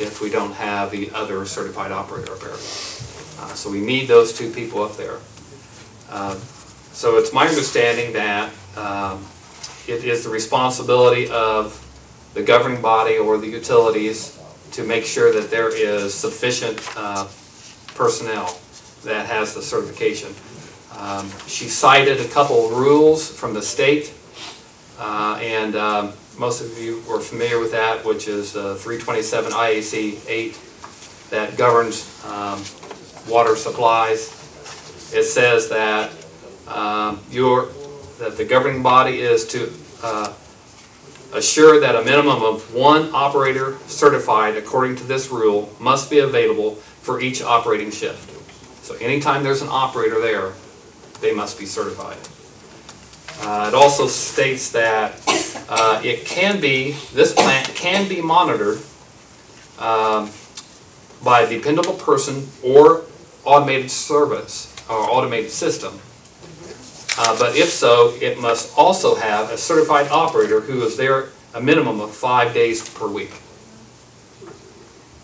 if we don't have the other certified operator up there. So we need those 2 people up there. So it's my understanding that it is the responsibility of the governing body or the utilities to make sure that there is sufficient personnel that has the certification. She cited a couple of rules from the state, and most of you were familiar with that, which is 327 IAC 8 that governs water supplies. It says that that the governing body is to assure that a minimum of 1 operator certified according to this rule must be available for each operating shift. So anytime there's an operator there, they must be certified. It also states that this plant can be monitored by a dependable person or automated service or automated system. But if so, it must also have a certified operator who is there a minimum of 5 days per week.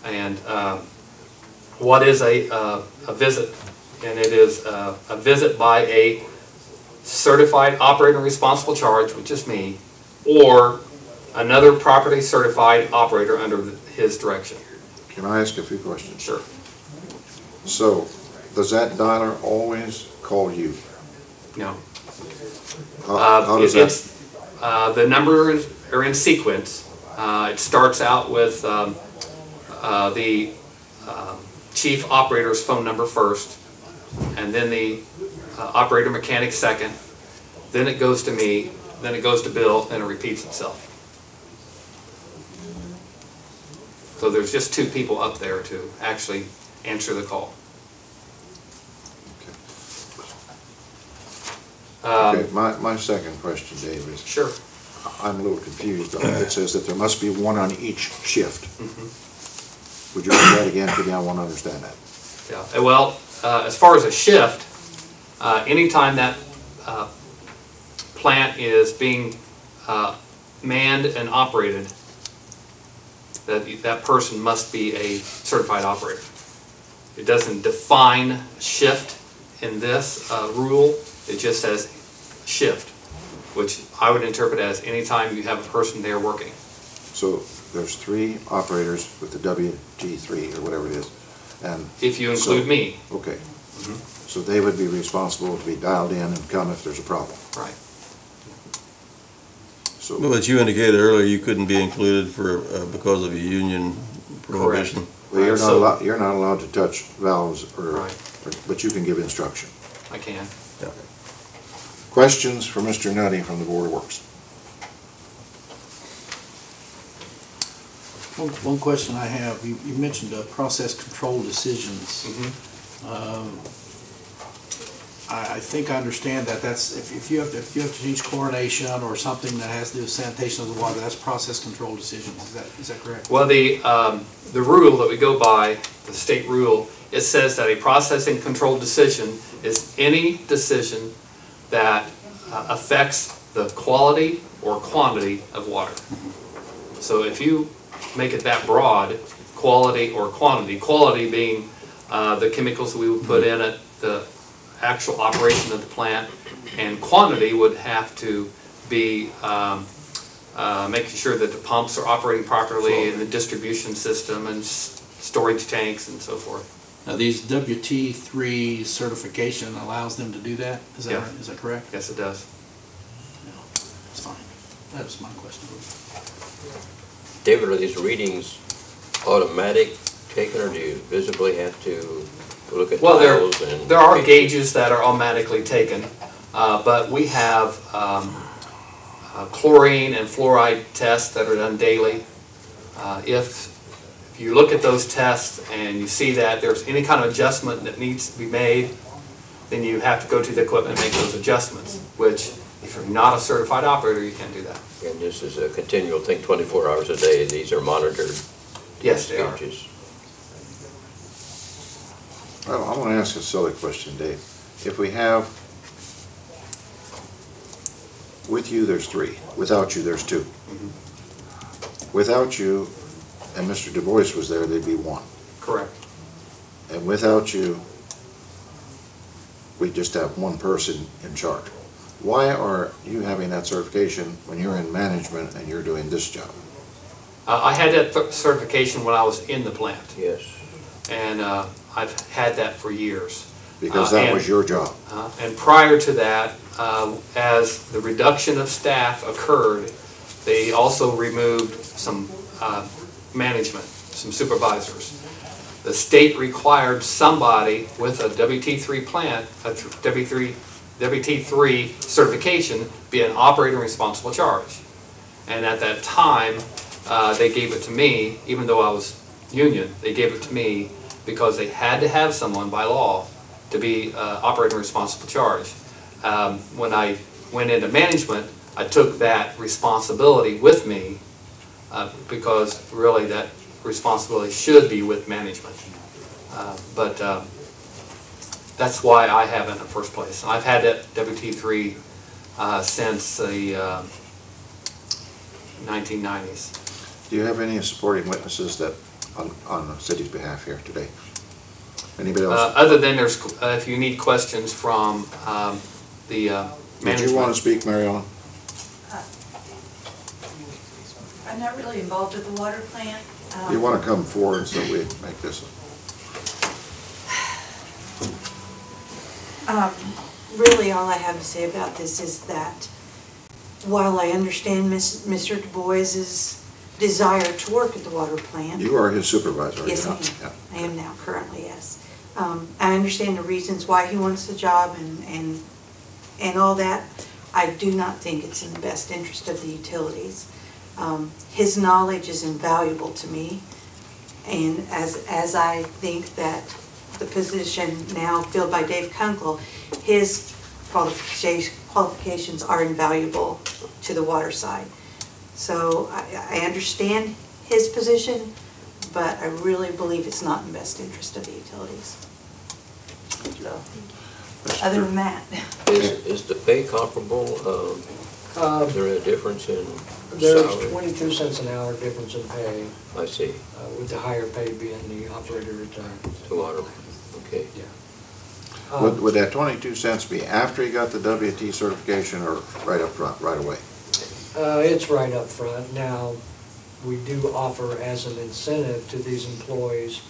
And what is a visit? And it is a visit by a certified operator in responsible charge, which is me, or another properly certified operator under his direction. Can I ask a few questions? Sure. So, does that dialer always call you? No. How does that? The numbers are in sequence. It starts out with the chief operator's phone number first, and then the operator mechanic second, then it goes to me, then it goes to Bill, then it repeats itself. So there's just 2 people up there to actually answer the call. Okay, my second question, Dave, is... Sure. I'm a little confused on it. It says that there must be one on each shift. Mm-hmm. Would you read that again? Because I want to understand that. Yeah, well, as far as a shift, anytime that plant is being manned and operated, that person must be a certified operator. It doesn't define shift in this rule, it just says shift, which I would interpret as anytime you have a person there working. So there's 3 operators with the WT3 or whatever it is, and if you include me. Okay. So they would be responsible to be dialed in and come if there's a problem. Right. So, But you indicated earlier you couldn't be included for, because of a union prohibition. well, you're Right, not so- allowed. You're not allowed to touch valves, Right. but you can give instruction. I can. Yeah. Questions for Mr. Nutty from the Board of Works? One question I have, you mentioned process control decisions. I think I understand that that's, if you have to teach chlorination or something that has to do with sanitation of the water, that's process control decisions, is that correct? Well, the rule that we go by, the state rule, it says that a processing control decision is any decision that affects the quality or quantity of water. So if you make it that broad, quality or quantity, quality being the chemicals we would put in it, the actual operation of the plant, and quantity would have to be making sure that the pumps are operating properly and the distribution system and storage tanks and so forth. Now, these WT3 certification allows them to do that? Is that Yeah. right? Is that correct? Yes, it does. That's fine. That was my question. David, are these readings automatic taken, or do you visibly have to look at Well, tiles and... there are gauges that are automatically taken, but we have chlorine and fluoride tests that are done daily. If you look at those tests and you see that there's any kind of adjustment that needs to be made, then you have to go to the equipment and make those adjustments, which if you're not a certified operator, you can't do that. And this is a continual thing, 24 hours a day. These are monitored Yes, they are. gauges. Well, I want to ask a silly question, Dave. If we have, with you there's 3, without you there's 2. Without you, and Mr. Du Bois was there, there'd be 1. Correct. And without you, we just have 1 person in charge. Why are you having that certification when you're in management and you're doing this job? I had that certification when I was in the plant. Yes. And I've had that for years. Because that was your job. And prior to that, as the reduction of staff occurred, they also removed some management, some supervisors. The state required somebody with a WT3 plant, a WT3 certification, be an operator in responsible charge. And at that time, they gave it to me, even though I was union, they gave it to me because they had to have someone by law to be operator in responsible charge. When I went into management, I took that responsibility with me because really that responsibility should be with management. But that's why I have it in the first place. And I've had that WT3 since the 1990s. Do you have any supporting witnesses that on the city's behalf here today? Anybody else? Other than there's, if you need questions from the management. Did you want to speak, Marion? I'm not really involved with the water plant. You want to come forward so we make this? Really, all I have to say about this is that while I understand Mr. Du Bois's desire to work at the water plant. You are his supervisor, are you Yes, I not? am. Yeah. I am now, currently, yes. I understand the reasons why he wants the job and all that. I do not think it's in the best interest of the utilities. His knowledge is invaluable to me. And as I think that the position now filled by Dave Kunkel, his qualifications are invaluable to the water side. So I understand his position, but I really believe it's not in the best interest of the utilities. So, other than that. Is the pay comparable? Is there a difference in There's salary? 22 cents an hour difference in pay, I see. with the higher pay being the operator at The water, okay. Yeah. Would that 22 cents be after he got the WT certification or right up front, right away? It's right up front. Now, we do offer as an incentive to these employees,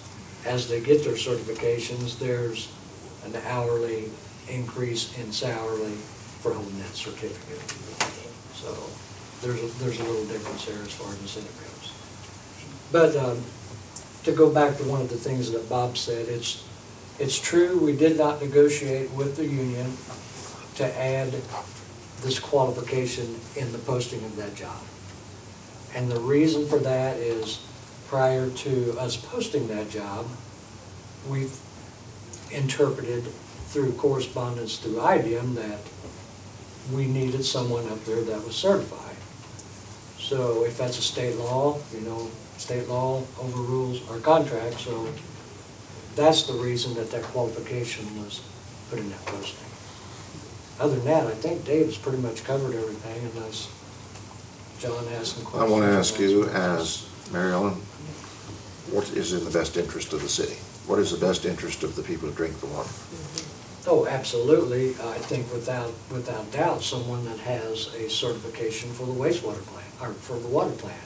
as they get their certifications, there's an hourly increase in salary for holding that certificate. So there's a little difference there as far as incentive goes. But to go back to one of the things that Bob said, it's true we did not negotiate with the union to add this qualification in the posting of that job. And the reason for that is prior to us posting that job, we've interpreted through correspondence through IDEM that we needed someone up there that was certified. So if that's a state law, you know, state law overrules our contract, so that's the reason that that qualification was put in that posting. Other than that, I think Dave's pretty much covered everything unless John has some I questions. want to ask you, as Mary Ellen, what is in the best interest of the city? What is the best interest of the people who drink the water? Oh, absolutely. I think without doubt, someone that has a certification for the wastewater plant, or for the water plant,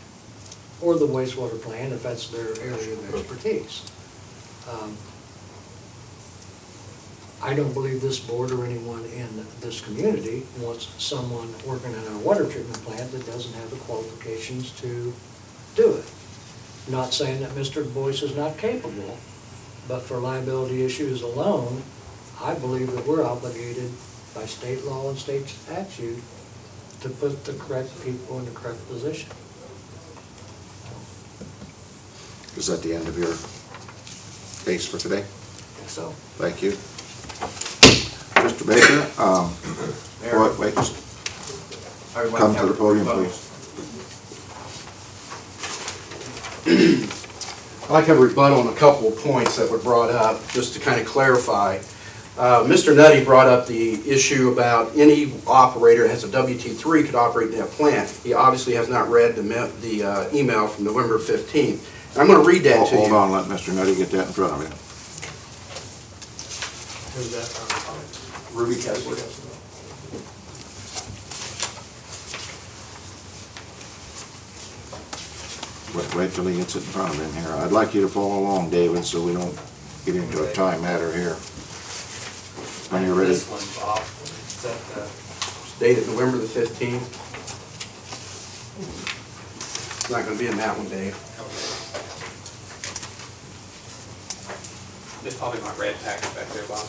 or the wastewater plant, if that's their area of expertise. I don't believe this board or anyone in this community wants someone working in a water treatment plant that doesn't have the qualifications to do it. Not saying that Mr. Boyce is not capable, but for liability issues alone, I believe that we're obligated by state law and state statute to put the correct people in the correct position. Is that the end of your case for today? So. Thank you. Mr. Baker, wait, just come to the podium, please. I'd like to have a rebuttal on a couple of points that were brought up, just to kind of clarify. Mr. Nutty brought up the issue about any operator that has a WT3 could operate in that plant. He obviously has not read the email from November 15th. I'm going to read that to you. Hold on, let Mr. Nutty get that in front of him. Who's that? Ruby Kessler. Wait till he gets it in front of him here. I'd like you to follow along, David, so we don't get into a time matter here. When you're ready. This one, Bob. Is that dated November the 15th? It's not going to be in that one, Dave. It's probably my red packet back there, Bob.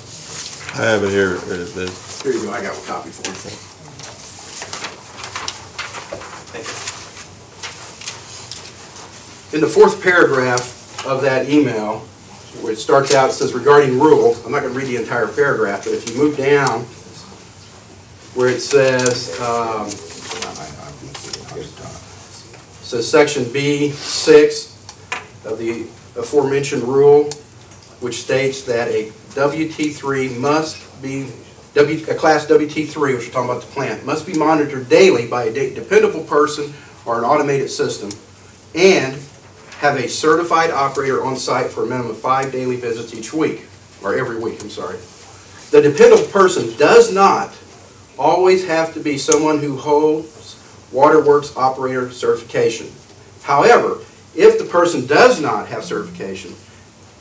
I have it here. Here you go, I got a copy for you. Thank you. In the fourth paragraph of that email, where it starts out, it says regarding rule, I'm not going to read the entire paragraph, but if you move down where it says section B6 of the aforementioned rule, which states that a WT3 must be, a class WT3, which we're talking about the plant, must be monitored daily by a dependable person or an automated system, and have a certified operator on site for a minimum of 5 daily visits each week, or every week, I'm sorry. The dependable person does not always have to be someone who holds Waterworks operator certification. However, if the person does not have certification,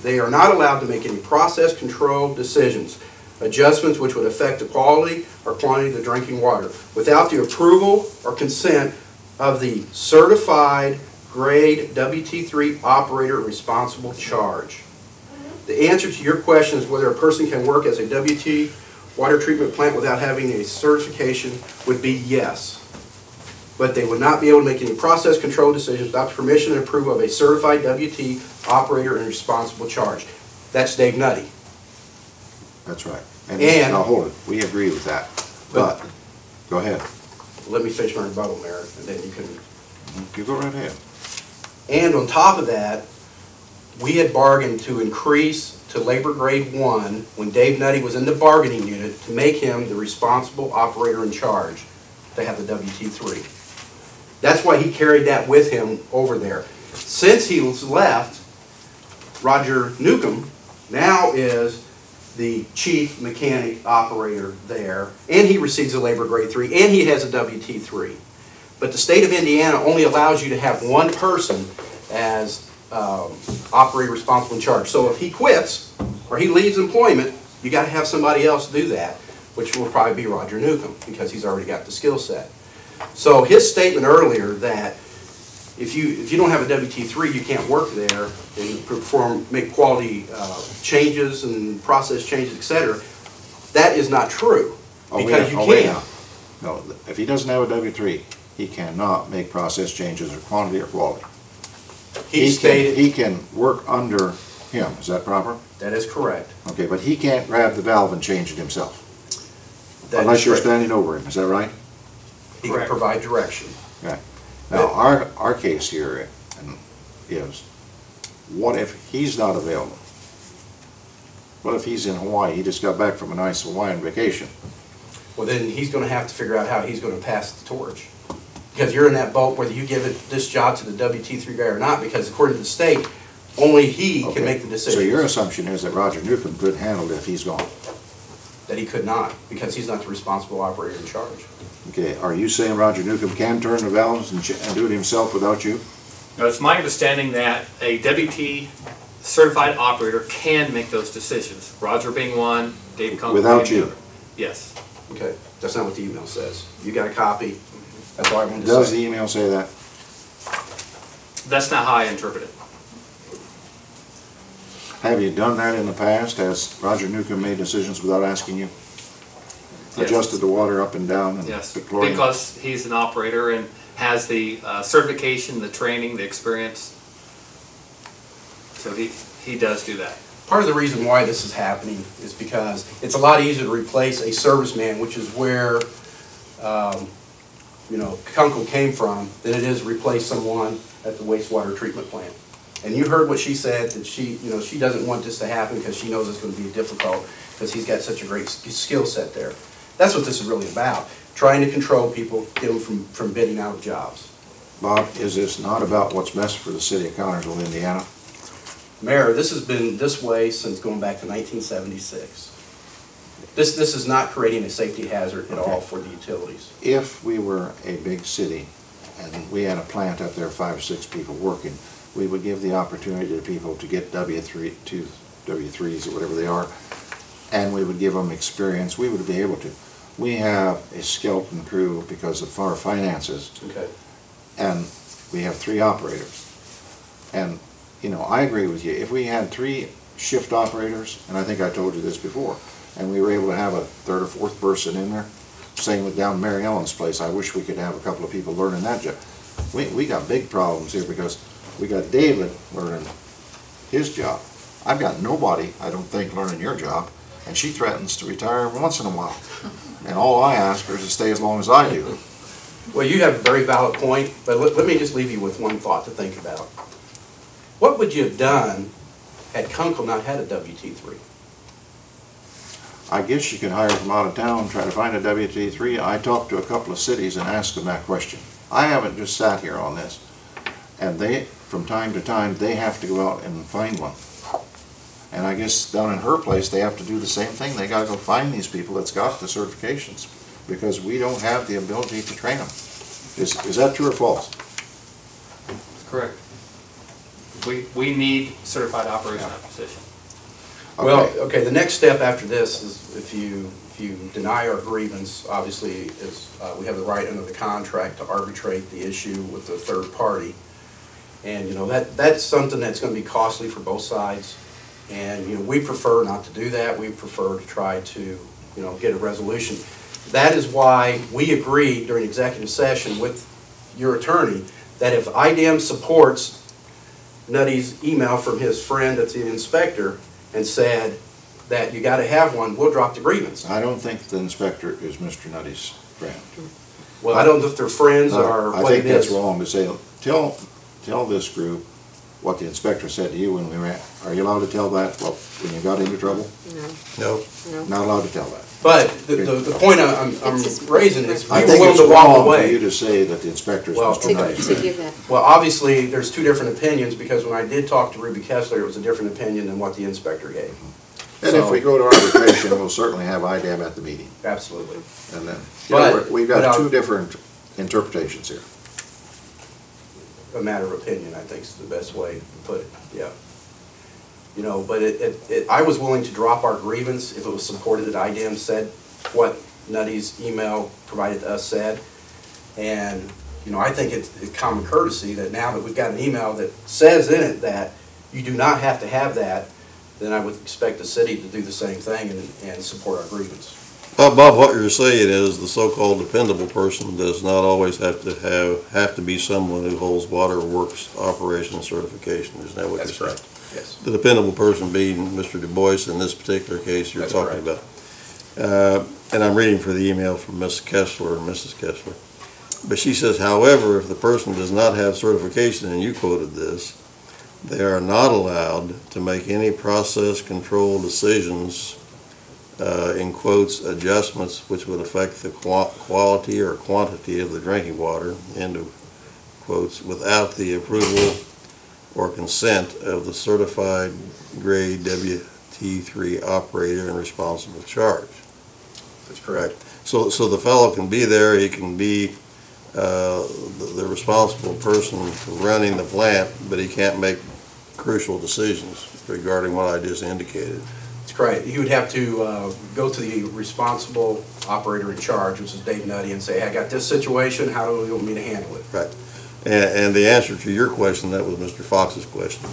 they are not allowed to make any process control decisions, adjustments which would affect the quality or quantity of the drinking water, without the approval or consent of the certified grade WT3 operator responsible charge. The answer to your question is whether a person can work as a WT water treatment plant without having a certification would be yes. but they would not be able to make any process control decisions without the permission and approval of a certified WT operator in responsible charge. That's Dave Nutty. That's right. And- Now, hold it, we agree with that, but, go ahead. Let me finish my rebuttal, Mayor, and then you can. You go right ahead. And on top of that, we had bargained to increase to labor grade 1 when Dave Nutty was in the bargaining unit to make him the responsible operator in charge to have the WT3. That's why he carried that with him over there. Since he was left, Roger Newcomb now is the chief mechanic operator there, and he receives a labor grade 3, and he has a WT3. But the state of Indiana only allows you to have one person as operator responsible in charge. So if he quits or he leaves employment, you got to have somebody else do that, which will probably be Roger Newcomb because he's already got the skill set. So his statement earlier that if you don't have a WT3, you can't work there and make quality changes and process changes, etc. That is not true because you can't. No, if he doesn't have a W3, he cannot make process changes or quantity or quality. He can work under him, is that proper? That is correct. Okay, but he can't grab the valve and change it himself. Unless you're standing over him, is that right? He can provide direction. Okay. Now, our case here is, what if he's not available? What if he's in Hawaii, he just got back from a nice Hawaiian vacation? Well, then he's going to have to figure out how he's going to pass the torch. Because you're in that boat whether you give this job to the WT3 guy or not, because according to the state, only he can make the decision. So your assumption is that Roger Newcomb could handle it if he's gone? That he could not, because he's not the responsible operator in charge. Okay, are you saying Roger Newcomb can turn the valves and do it himself without you? Now, it's my understanding that a WT certified operator can make those decisions. Roger being one, Dave Kunkel Without being the you? other. Yes. Okay, that's not what the email says. You got a copy? That's all I wanted to say. Does the email say that? That's not how I interpret it. Have you done that in the past? Has Roger Newcomb made decisions without asking you? Yes. Adjusted the water up and down and Yes, the chlorine? because he's an operator and has the certification, the training, the experience. So he does do that. Part of the reason why this is happening is because it's a lot easier to replace a serviceman, which is where Kunkel came from, than it is to replace someone at the wastewater treatment plant. And you heard what she said, that she doesn't want this to happen because she knows it's going to be difficult because he's got such a great skill set there. That's what this is really about, trying to control people, get them from bidding out of jobs. Bob, is this not about what's best for the city of Connersville, Indiana? Mayor, this has been this way since going back to 1976. This is not creating a safety hazard at all for the utilities. If we were a big city and we had a plant up there, 5 or 6 people working, we would give the opportunity to people to get W3s or whatever they are, and we would give them experience. We would be able to. We have a skeleton crew because of our finances, okay, and we have 3 operators. And I agree with you. If we had 3 shift operators, and I think I told you this before, and we were able to have a 3rd or 4th person in there, same with down Mary Ellen's place. I wish we could have a couple of people learning that job. We got big problems here because we got David learning his job. I've got nobody, I don't think, learning your job, and she threatens to retire every once in a while. And all I ask her is to stay as long as I do. Well, you have a very valid point, but let me just leave you with one thought to think about. What would you have done had Kunkel not had a WT3? I guess you could hire from out of town, try to find a WT3. I talked to a couple of cities and asked them that question. I haven't just sat here on this. And they, from time to time, they have to go out and find one. And I guess down in her place, they have to do the same thing. They gotta go find these people that's got the certifications, because we don't have the ability to train them. Is that true or false? Correct. We need certified operators in that position. Well, okay, the next step after this is if you deny our grievance, obviously, is we have the right under the contract to arbitrate the issue with the third party. And that's something that's going to be costly for both sides. And we prefer not to do that. We prefer to try to get a resolution. That is why we agreed during executive session with your attorney, that if IDAM supports Nutty's email from his friend that's the inspector and said that you gotta have one, we'll drop the grievance. I don't think the inspector is Mr. Nutty's friend. Well, I don't know if they're friends or I what it think that's is. wrong to say, tell this group what the inspector said to you when we ran. Are you allowed to tell that, well, when you got into trouble? No. No. Not allowed to tell that. But the point I'm raising is, we I were think willing it's to walk wrong for away. you to say that the inspector is Well, Mr. Nutty's To friend. give that. Well, obviously, there's two different opinions, because when I did talk to Ruby Kessler, it was a different opinion than what the inspector gave. And if we go to arbitration, we'll certainly have IDAM at the meeting. Absolutely. And then, But- we've got two different interpretations here. A matter of opinion, I think is the best way to put it, yeah. You know, but I was willing to drop our grievance if it was supported that IDAM said what Nutty's email provided to us said. And, you know, I think it's common courtesy that now that we've got an email that says in it that you do not have to have that, then I would expect the city to do the same thing and support our grievance. Bob, what you're saying is the so-called dependable person does not always have to be someone who holds water works operation certification. Isn't that what you're saying? That's correct, yes. The dependable person being Mr. Du Bois in this particular case you're That's talking correct. about. And I'm reading for the email from Ms. Kessler and Mrs. Kessler. But she says, however, if the person does not have certification, and you quoted this, they are not allowed to make any process control decisions, in quotes, adjustments which would affect the quality or quantity of the drinking water, end of quotes, without the approval or consent of the certified grade WT3 operator and responsible charge. That's correct. So the fellow can be there, he can be the responsible person running the plant, but he can't make crucial decisions regarding what I just indicated. That's correct. You would have to go to the responsible operator in charge, which is Dave Nutty, and say, hey, I got this situation, how do you want me to handle it? Right. And the answer to your question, that was Mr. Fox's question,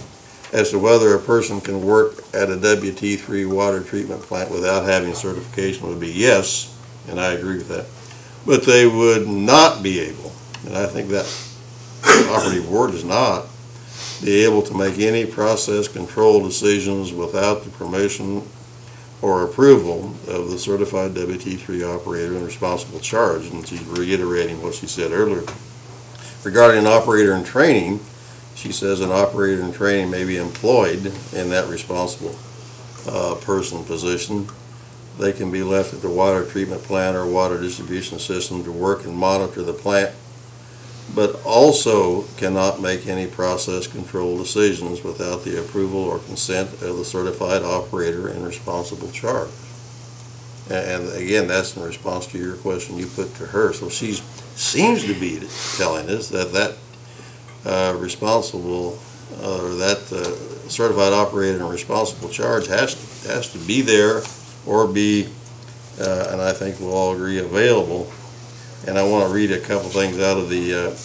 as to whether a person can work at a WT3 water treatment plant without having certification would be yes, and I agree with that. But they would not be able, and I think that operative word is not, be able to make any process control decisions without the permission or approval of the certified WT3 operator and responsible charge. And she's reiterating what she said earlier. Regarding an operator in training, she says an operator in training may be employed in that responsible person position. They can be left at the water treatment plant or water distribution system to work and monitor the plant, but also cannot make any process control decisions without the approval or consent of the certified operator and responsible charge. And again, that's in response to your question you put to her. So she seems to be telling us that responsible or that certified operator and responsible charge has to be there or be, and I think we'll all agree, available. And I want to read a couple things out of the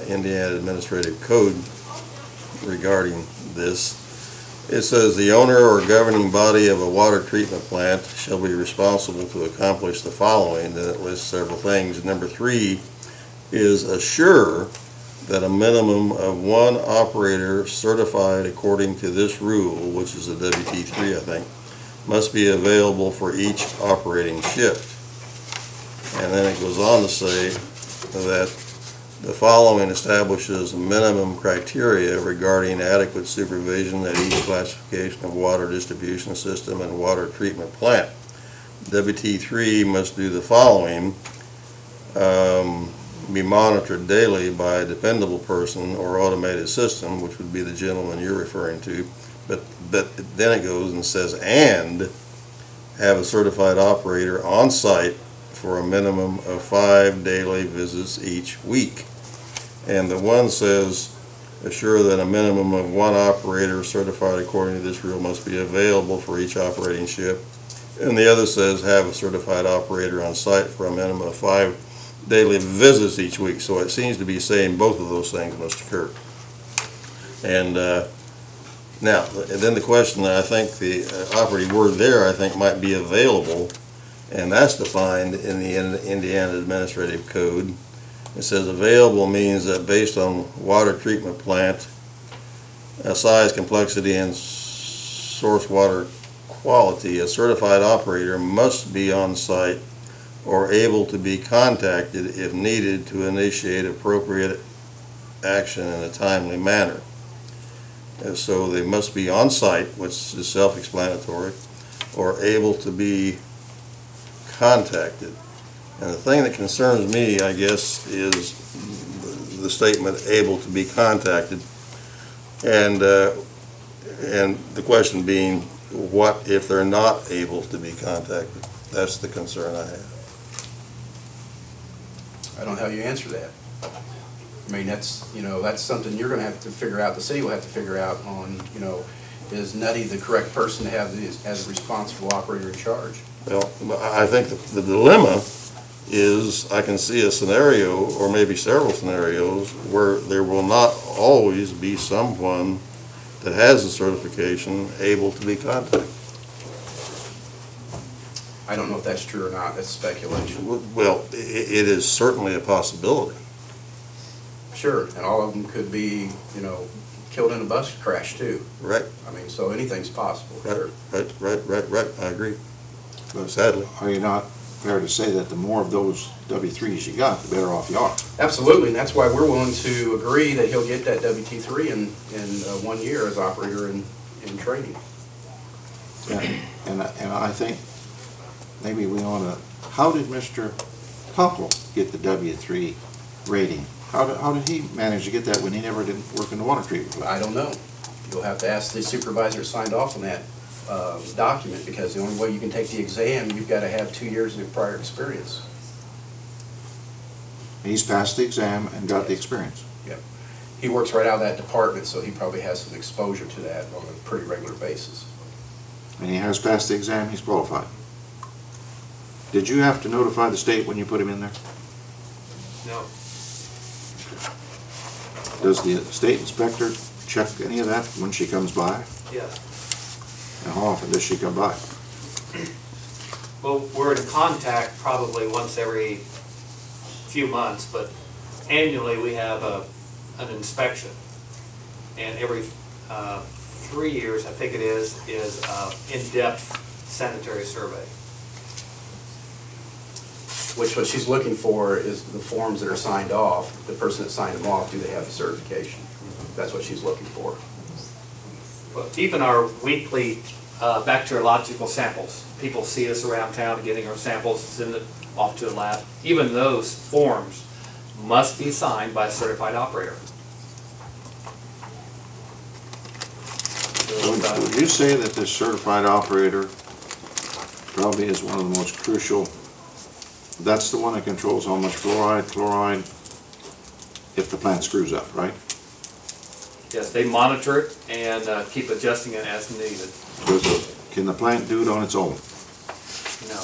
Indiana Administrative Code regarding this. It says the owner or governing body of a water treatment plant shall be responsible to accomplish the following, and it lists several things. Number 3 is assure that a minimum of 1 operator certified according to this rule, which is a WT3 I think, must be available for each operating shift. And then it goes on to say that the following establishes minimum criteria regarding adequate supervision at each classification of water distribution system and water treatment plant. WT3 must do the following: be monitored daily by a dependable person or automated system, which would be the gentleman you're referring to, but then it goes and says, and have a certified operator on site for a minimum of 5 daily visits each week. And the one says, assure that a minimum of 1 operator certified according to this rule must be available for each operating shift. And the other says, have a certified operator on site for a minimum of 5 daily visits each week. So it seems to be saying both of those things must occur. And now, and then the question, I think the operative word there, I think, might be available, and that's defined in the Indiana Administrative Code It says available means that based on water treatment plant, size, complexity, and source water quality, a certified operator must be on site or able to be contacted if needed to initiate appropriate action in a timely manner. And so they must be on site, which is self-explanatory, or able to be contacted. And the thing that concerns me, I guess, is the statement able to be contacted. And the question being, what if they're not able to be contacted? That's the concern I have. I don't know how you answer that. I mean, that's, you know, that's something you're gonna have to figure out, the city will have to figure out on, you know, is Nutty the correct person to have as a responsible operator in charge? Well, I think the dilemma is I can see a scenario, or maybe several scenarios, where there will not always be someone that has a certification able to be contacted. I don't know if that's true or not, that's speculation. Well, it is certainly a possibility. Sure, and all of them could be, you know, killed in a bus crash too. Right. I mean, so anything's possible. Sure. Right, I agree. Sadly. Are you not fair to say that the more of those W-3s you got, the better off you are? Absolutely, and that's why we're willing to agree that he'll get that WT3 in 1 year as operator in training. And I think maybe we ought to, how did Mr. Popple get the W3 rating? How did he manage to get that when he never did work in the water treatment plant? I don't know. You'll have to ask the supervisor signed off on that document, because the only way you can take the exam, you've got to have 2 years of prior experience. He's passed the exam and got the experience. Yep. He works right out of that department, so he probably has some exposure to that on a pretty regular basis. And he has passed the exam, he's qualified. Did you have to notify the state when you put him in there? No. Does the state inspector check any of that when she comes by? Yes. And how often does she come by? Well, we're in contact probably once every few months, but annually we have an inspection. And every 3 years, I think it is in-depth sanitary survey. Which what she's looking for is the forms that are signed off. The person that signed them off, do they have the certification? That's what she's looking for. But even our weekly bacteriological samples, people see us around town getting our samples, send it off to a lab. Even those forms must be signed by a certified operator. Would you say that this certified operator probably is one of the most crucial? That's the one that controls how much fluoride, chloride, if the plant screws up, right? Yes, they monitor it and keep adjusting it as needed. Can the plant do it on its own? No.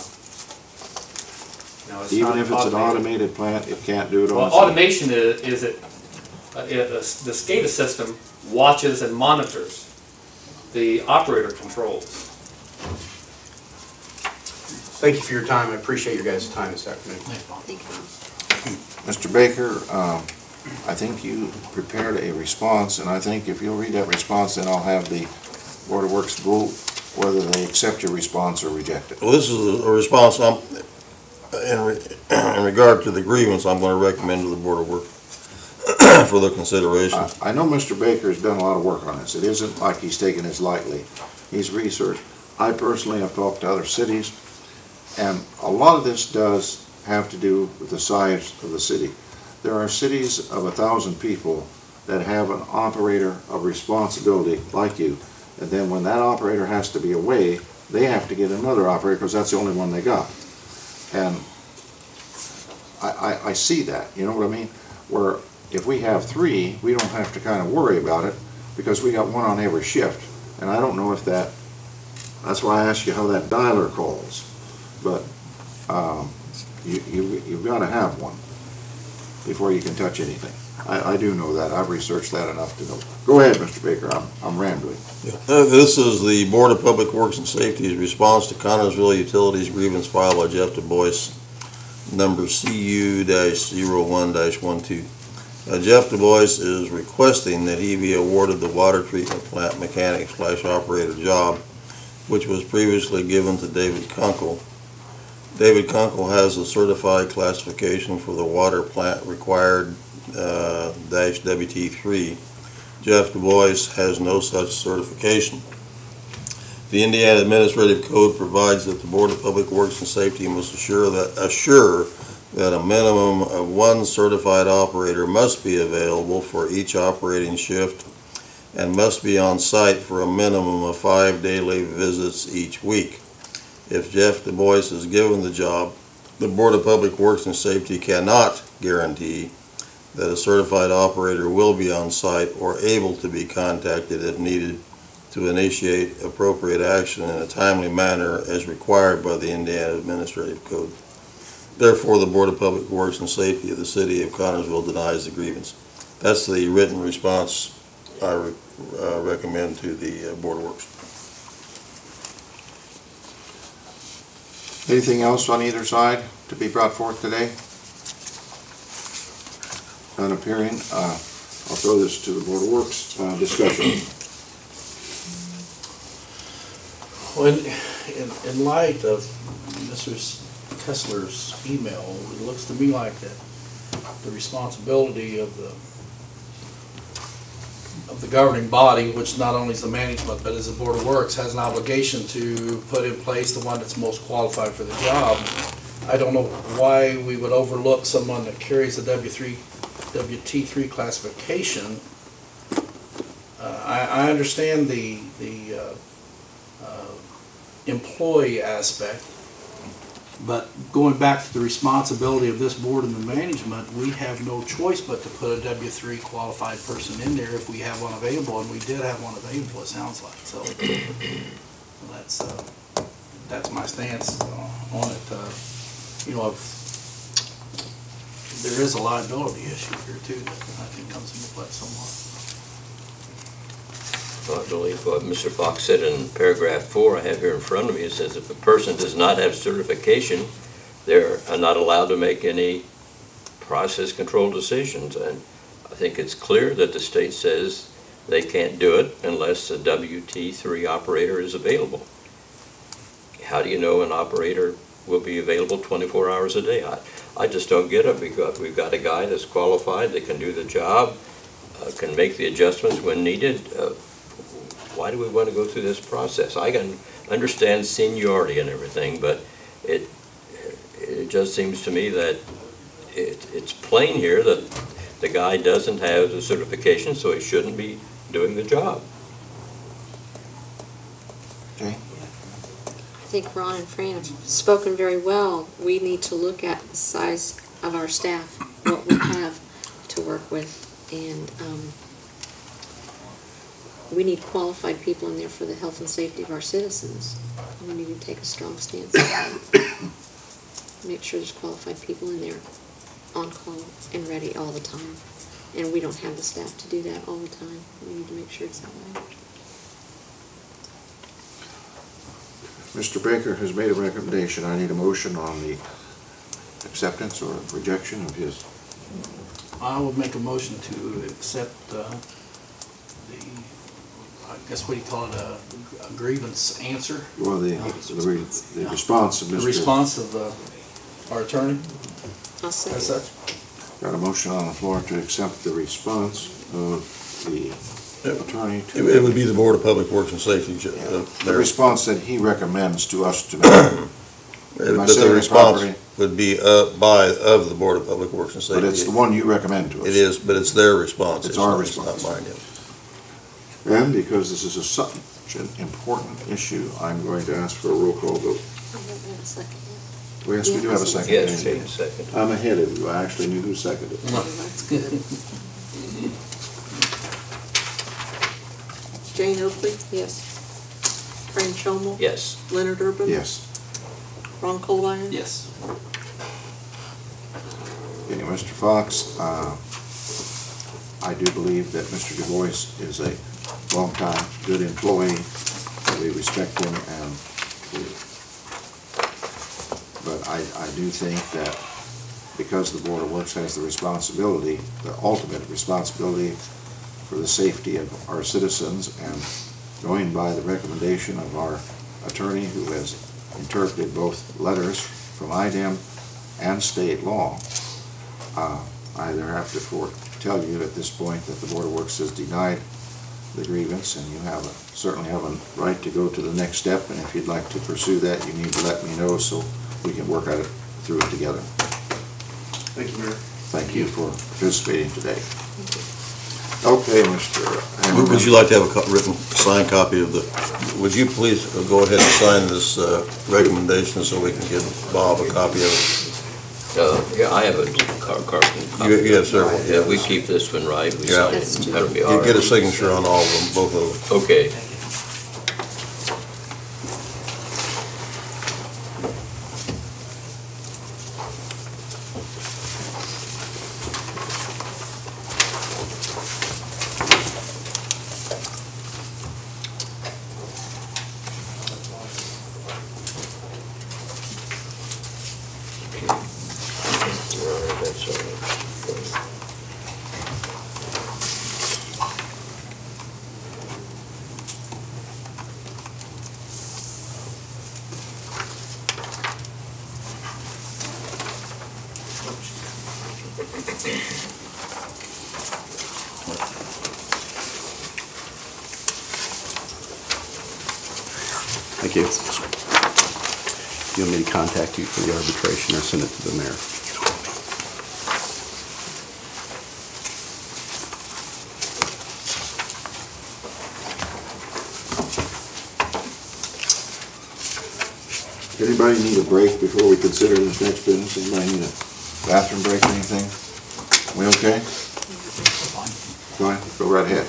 No, it's Even not if it's an automated plant, it can't do it on Well, its own? automation is it, the SCADA system watches and monitors. The operator controls. Thank you for your time. I appreciate your guys' time this afternoon. Thank you. Mr. Baker, I think you prepared a response, and I think if you'll read that response, then I'll have the Board of Works vote whether they accept your response or reject it. Well, this is a response in regard to the grievance I'm going to recommend to the Board of Work for their consideration. I know Mr. Baker's done a lot of work on this. It isn't like he's taken this lightly. He's researched. I personally have talked to other cities, and a lot of this does have to do with the size of the city. There are cities of 1,000 people that have an operator of responsibility like you, and then when that operator has to be away, they have to get another operator because that's the only one they got. And I see that, you know what I mean? Where if we have 3, we don't have to kind of worry about it because we got one on every shift. And I don't know if that's why I asked you how that dialer calls. But you've got to have one before you can touch anything. I do know that. I've researched that enough to know. Go ahead, Mr. Baker. I'm rambling. This is the Board of Public Works and Safety's response to Connersville Utilities grievance filed by Jeff Du Bois. number CU-01-12. Jeff Du Bois is requesting that he be awarded the water treatment plant mechanic/operator job, which was previously given to David Kunkel. David Kunkel has a certified classification for the water plant required -WT3. Jeff Du Bois has no such certification. The Indiana Administrative Code provides that the Board of Public Works and Safety must assure that a minimum of one certified operator must be available for each operating shift and must be on site for a minimum of 5 daily visits each week. If Jeff Du Bois is given the job, the Board of Public Works and Safety cannot guarantee that a certified operator will be on site or able to be contacted if needed to initiate appropriate action in a timely manner as required by the Indiana Administrative Code. Therefore, the Board of Public Works and Safety of the City of Connersville denies the grievance. That's the written response I recommend to the Board of Works. Anything else on either side to be brought forth today? None appearing. I'll throw this to the Board of Works discussion. Well, in light of Mr. Kessler's email, it looks to me like that the responsibility of the governing body, which not only is the management but is the Board of Works, has an obligation to put in place the one that's most qualified for the job. I don't know why we would overlook someone that carries the WT3 classification. I understand the employee aspect, but going back to the responsibility of this board and the management, we have no choice but to put a W3 qualified person in there if we have one available, and we did have one available, it sounds like. So that's my stance on it. You know, there is a liability issue here too that I think comes into play somewhat. Well, I believe what Mr. Fox said in paragraph 4 I have here in front of me. It says if a person does not have certification, they're not allowed to make any process control decisions. And I think it's clear that the state says they can't do it unless a WT3 operator is available. How do you know an operator will be available 24 hours a day? I just don't get it. We've got a guy that's qualified, that can do the job, can make the adjustments when needed. Why do we want to go through this process? I can understand seniority and everything, but it just seems to me that it's plain here that the guy doesn't have the certification, so he shouldn't be doing the job. Okay. I think Ron and Fran have spoken very well. We need to look at the size of our staff, what we have to work with, and we need qualified people in there for the health and safety of our citizens. We need to take a strong stance on that. Make sure there's qualified people in there on call and ready all the time. And we don't have the staff to do that all the time. We need to make sure it's that way. Mr. Baker has made a recommendation. I need a motion on the acceptance or rejection of his. I would make a motion to accept I guess what do you call it, a grievance answer? Well, the response of Mr. The response of our attorney. I'll second. As such. Got a motion on the floor to accept the response of the attorney to. It would be the Board of Public Works and Safety. The response that he recommends to us to make. But the response would be of the Board of Public Works and Safety. But it's the one you recommend to us. It is, but it's their response. It's our response. Not mine, yeah. And because this is such an important issue, I'm going to ask for a roll call vote. Yes, we do have a second. Yes, take a second. I'm ahead of you. I actually knew who seconded it. That's good. Jane Oakley, Yes. Fran Schomel, Yes. Leonard Urban. Yes. Ron Coldiron. Yes. Okay, Mr. Fox, I do believe that Mr. Du Bois is a long-time, good employee. We respect him, but I do think that because the Board of Works has the responsibility, the ultimate responsibility for the safety of our citizens, and going by the recommendation of our attorney who has interpreted both letters from IDEM and state law, I therefore tell you at this point that the Board of Works has denied the grievance, and you certainly have a right to go to the next step, and if you'd like to pursue that, you need to let me know so we can work at it through it together. Thank you, Mayor. Thank you for participating today. Okay, Mr. Hammerman. Would you like to have a written signed copy of the, would you please go ahead and sign this recommendation so we can give Bob a copy of it? Yeah, I have a copy. You have several. Yeah, we keep this one, right? We Yeah. sign it. That'll be all You right. get a signature on all of them, both of them. Okay. Thank you. You want me to contact you for the arbitration or send it to the mayor? Anybody need a break before we consider this next business? Anybody need a bathroom break or anything? We okay? Fine, go right ahead.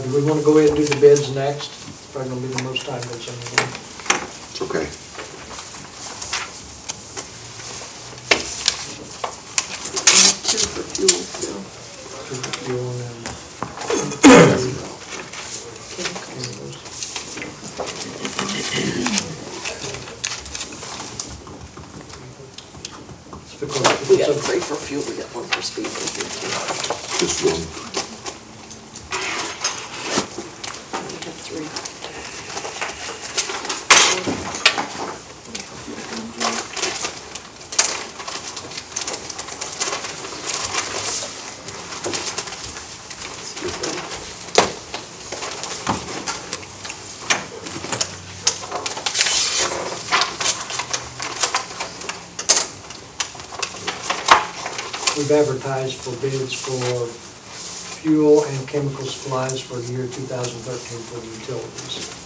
Do we want to go ahead and do the bids next? Probably gonna be the most time consuming. It's okay. Two for fuel, Bill. Two for fuel and We got 3 for fuel, we got 1 for speed here too. Just one. We have 3. we've advertised for bids for fuel and chemical supplies for the year 2013 for the utilities.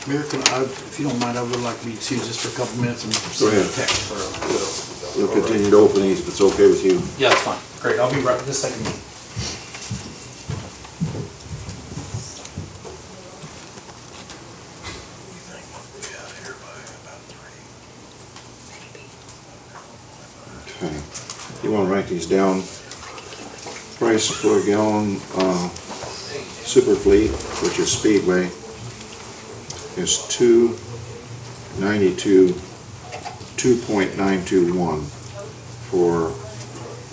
Mayor, if you don't mind, I would like to be excused just for a couple minutes and Go send ahead. a text for We'll continue to open these if it's okay with you. Yeah, that's fine. Great, I'll be right this second. Okay. You want to write these down? Price per gallon, super fleet, which is Speedway, is $2.921 for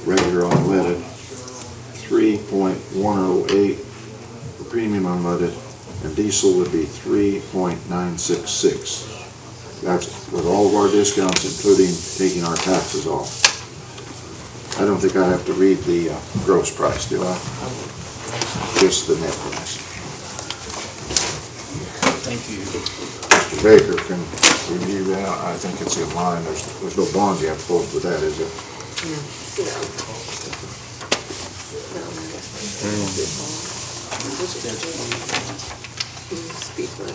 regular unleaded, 3.108 for premium unleaded, and diesel would be 3.966. That's with all of our discounts, including taking our taxes off. I don't think I have to read the gross price, do I? Just the net price. Thank you. Mr. Baker can review that. I think it's in line. There's no bond you have to post with that, is it? Speedway.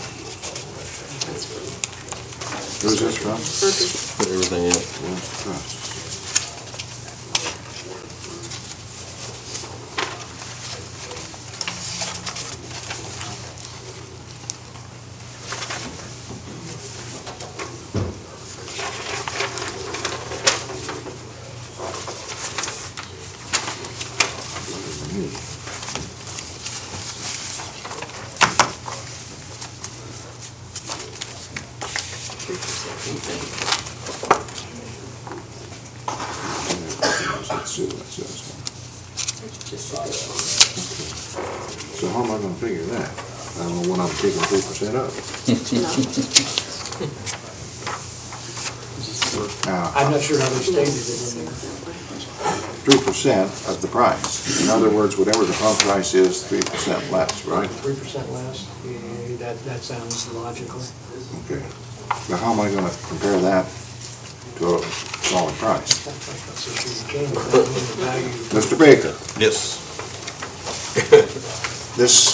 That's from Who's this from? Put everything in. see what it says. So how am I gonna figure that? I don't know when I'm taking 3% up. I'm not sure how they stated it in there. 3% of the price. In other words, whatever the pump price is, 3% less, right? 3% less, yeah, that sounds logical. Okay. Now how am I gonna compare that to a solid price? Mr. Baker? Yes. This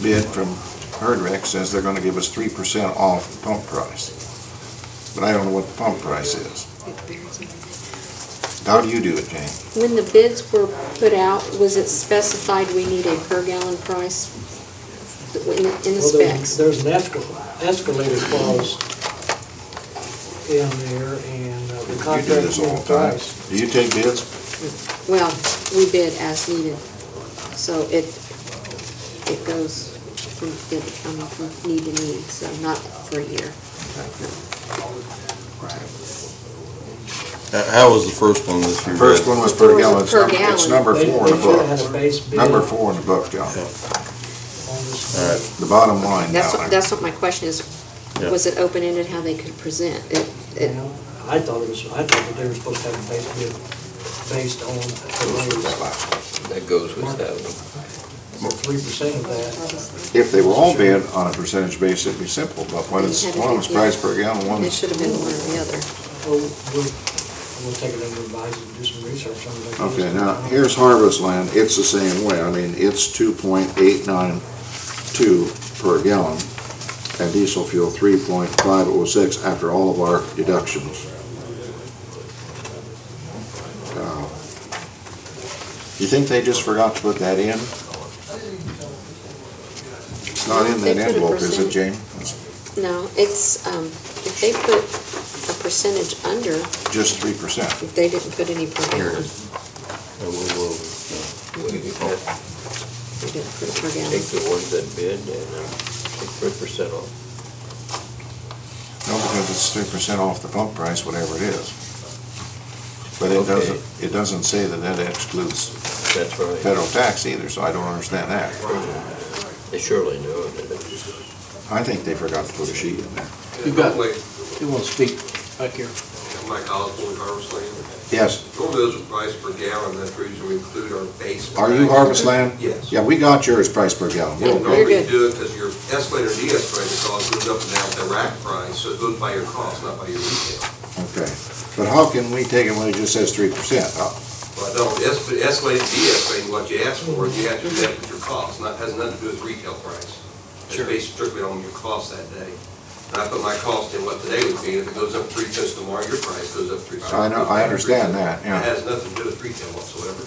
bid from Herdrich says they're gonna give us 3% off the pump price. But I don't know what the pump price is. How do you do it, Jane? When the bids were put out, was it specified we need a per gallon price in the specs? There's an escalator clause in there, and the You do contract this all the time. price. Do you take bids? Well, we bid as needed, so it goes from bid, from need to need, so not for a year. How was the first one that you read? First one was per gallon. Per It's gallon. number 4 in the They should have had a book. base bid Number on 4 in the book, John. this. All right. The bottom line That's down what, there. that's what my question is, Yeah. was it open-ended how they could present? You know, I thought that they were supposed to have a base bid based on the raise. That goes with that one. So 3% of that. If they were all bid on a percentage basis, it'd be simple, but one was price per gallon, one It was... should have been one or the other. We'll take it under advisement and do some research on it. Okay, now, here's Harvest Land, it's the same way, I mean, it's 2.892 per gallon, and diesel fuel 3.506 after all of our deductions. You think they just forgot to put that in? It's not in that They put a envelope, is it, Jane? No, it's, if they put a percentage under, Just 3%. they didn't put any per gallon. We They didn't put a per gallon. take the ones that bid and take 3% off. No, because it's 3% off the pump price, whatever it is. But Okay. it doesn't say that that excludes That's right. federal tax either, so I don't understand that. They surely knew it. I think they forgot to put a sheet in there. You've got, you want to speak back here? Mike Osborne, Harvest Land. Yes. Normally those are price per gallon, that's the reason we include our base. Are you Harvest Land? Yes. Yeah, we got yours price per gallon. You don't You're normally good. do it because your escalator and de-escalator cost goes up and down with the rack price, so it goes by your cost, not by your retail. Okay. But how can we take it when it just says 3%? Well, no, escalating and de-escalating, what you ask for, you have to do that with your cost, has nothing to do with retail price. It's based strictly on your cost that day. And I put my cost in what today would be, if it goes up 3 cents tomorrow, your price goes up 3 cents. I know, I understand that, It yeah. has nothing to do with retail whatsoever.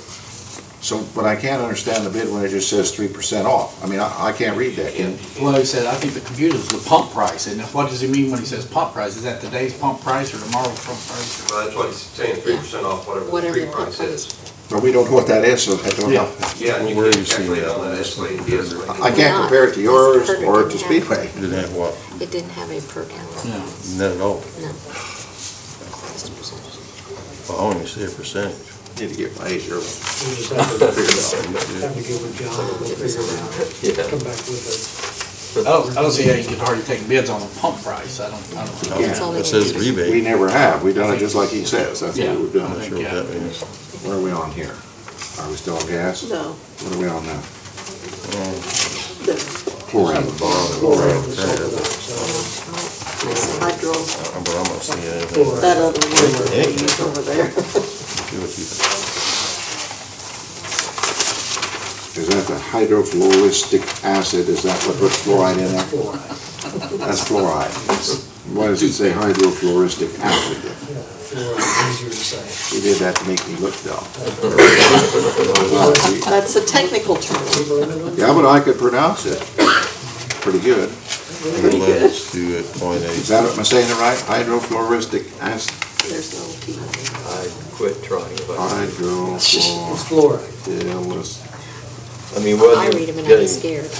So, but I can't understand the bid when it just says 3% off. I mean, I can't read that. Well, he said, I think the confusion is the pump price, and what does he mean when he says pump price? Is that today's pump price or tomorrow's pump price? Well, that's what he's saying, 3% off whatever the Whatever street the price pump is. But we don't know what that is, so I don't know. Yeah, and you Where can you see calculate that? on that escalating, de-escalating. I can't compare it to yours or to Speedway. Didn't have what? It didn't have a per gallon. No. Not at all. No. Just a percentage. Well, I only see a percentage. Need to get my age early. We just have to get with John, we'll figure it out, come back with it. I don't see how you could hardly take bids on the pump price. I don't. That's all they It says can do. rebate. We never have. We've done it just like he says. That's Yeah. what we've done. I'm not sure what that means. Where are we on here? Are we still on gas? No. What are we on now? The Chlorine. hydro, But I'm gonna see anything. that other one over there. See what you- Is that the hydrofluoric acid? Is that what puts fluoride in there? That's fluoride. Why does it say hydrofluoric acid? Easier to say. He did that to make me look dumb. That's a technical term. Yeah, but I could pronounce it pretty good. Let's do it, point Is eight. that, am I saying it right? Hydrofluoric acid? There's no T. I quit trying. It's Hydrofluoric. fluoride. I mean, well, I you're read them and I'm getting scared.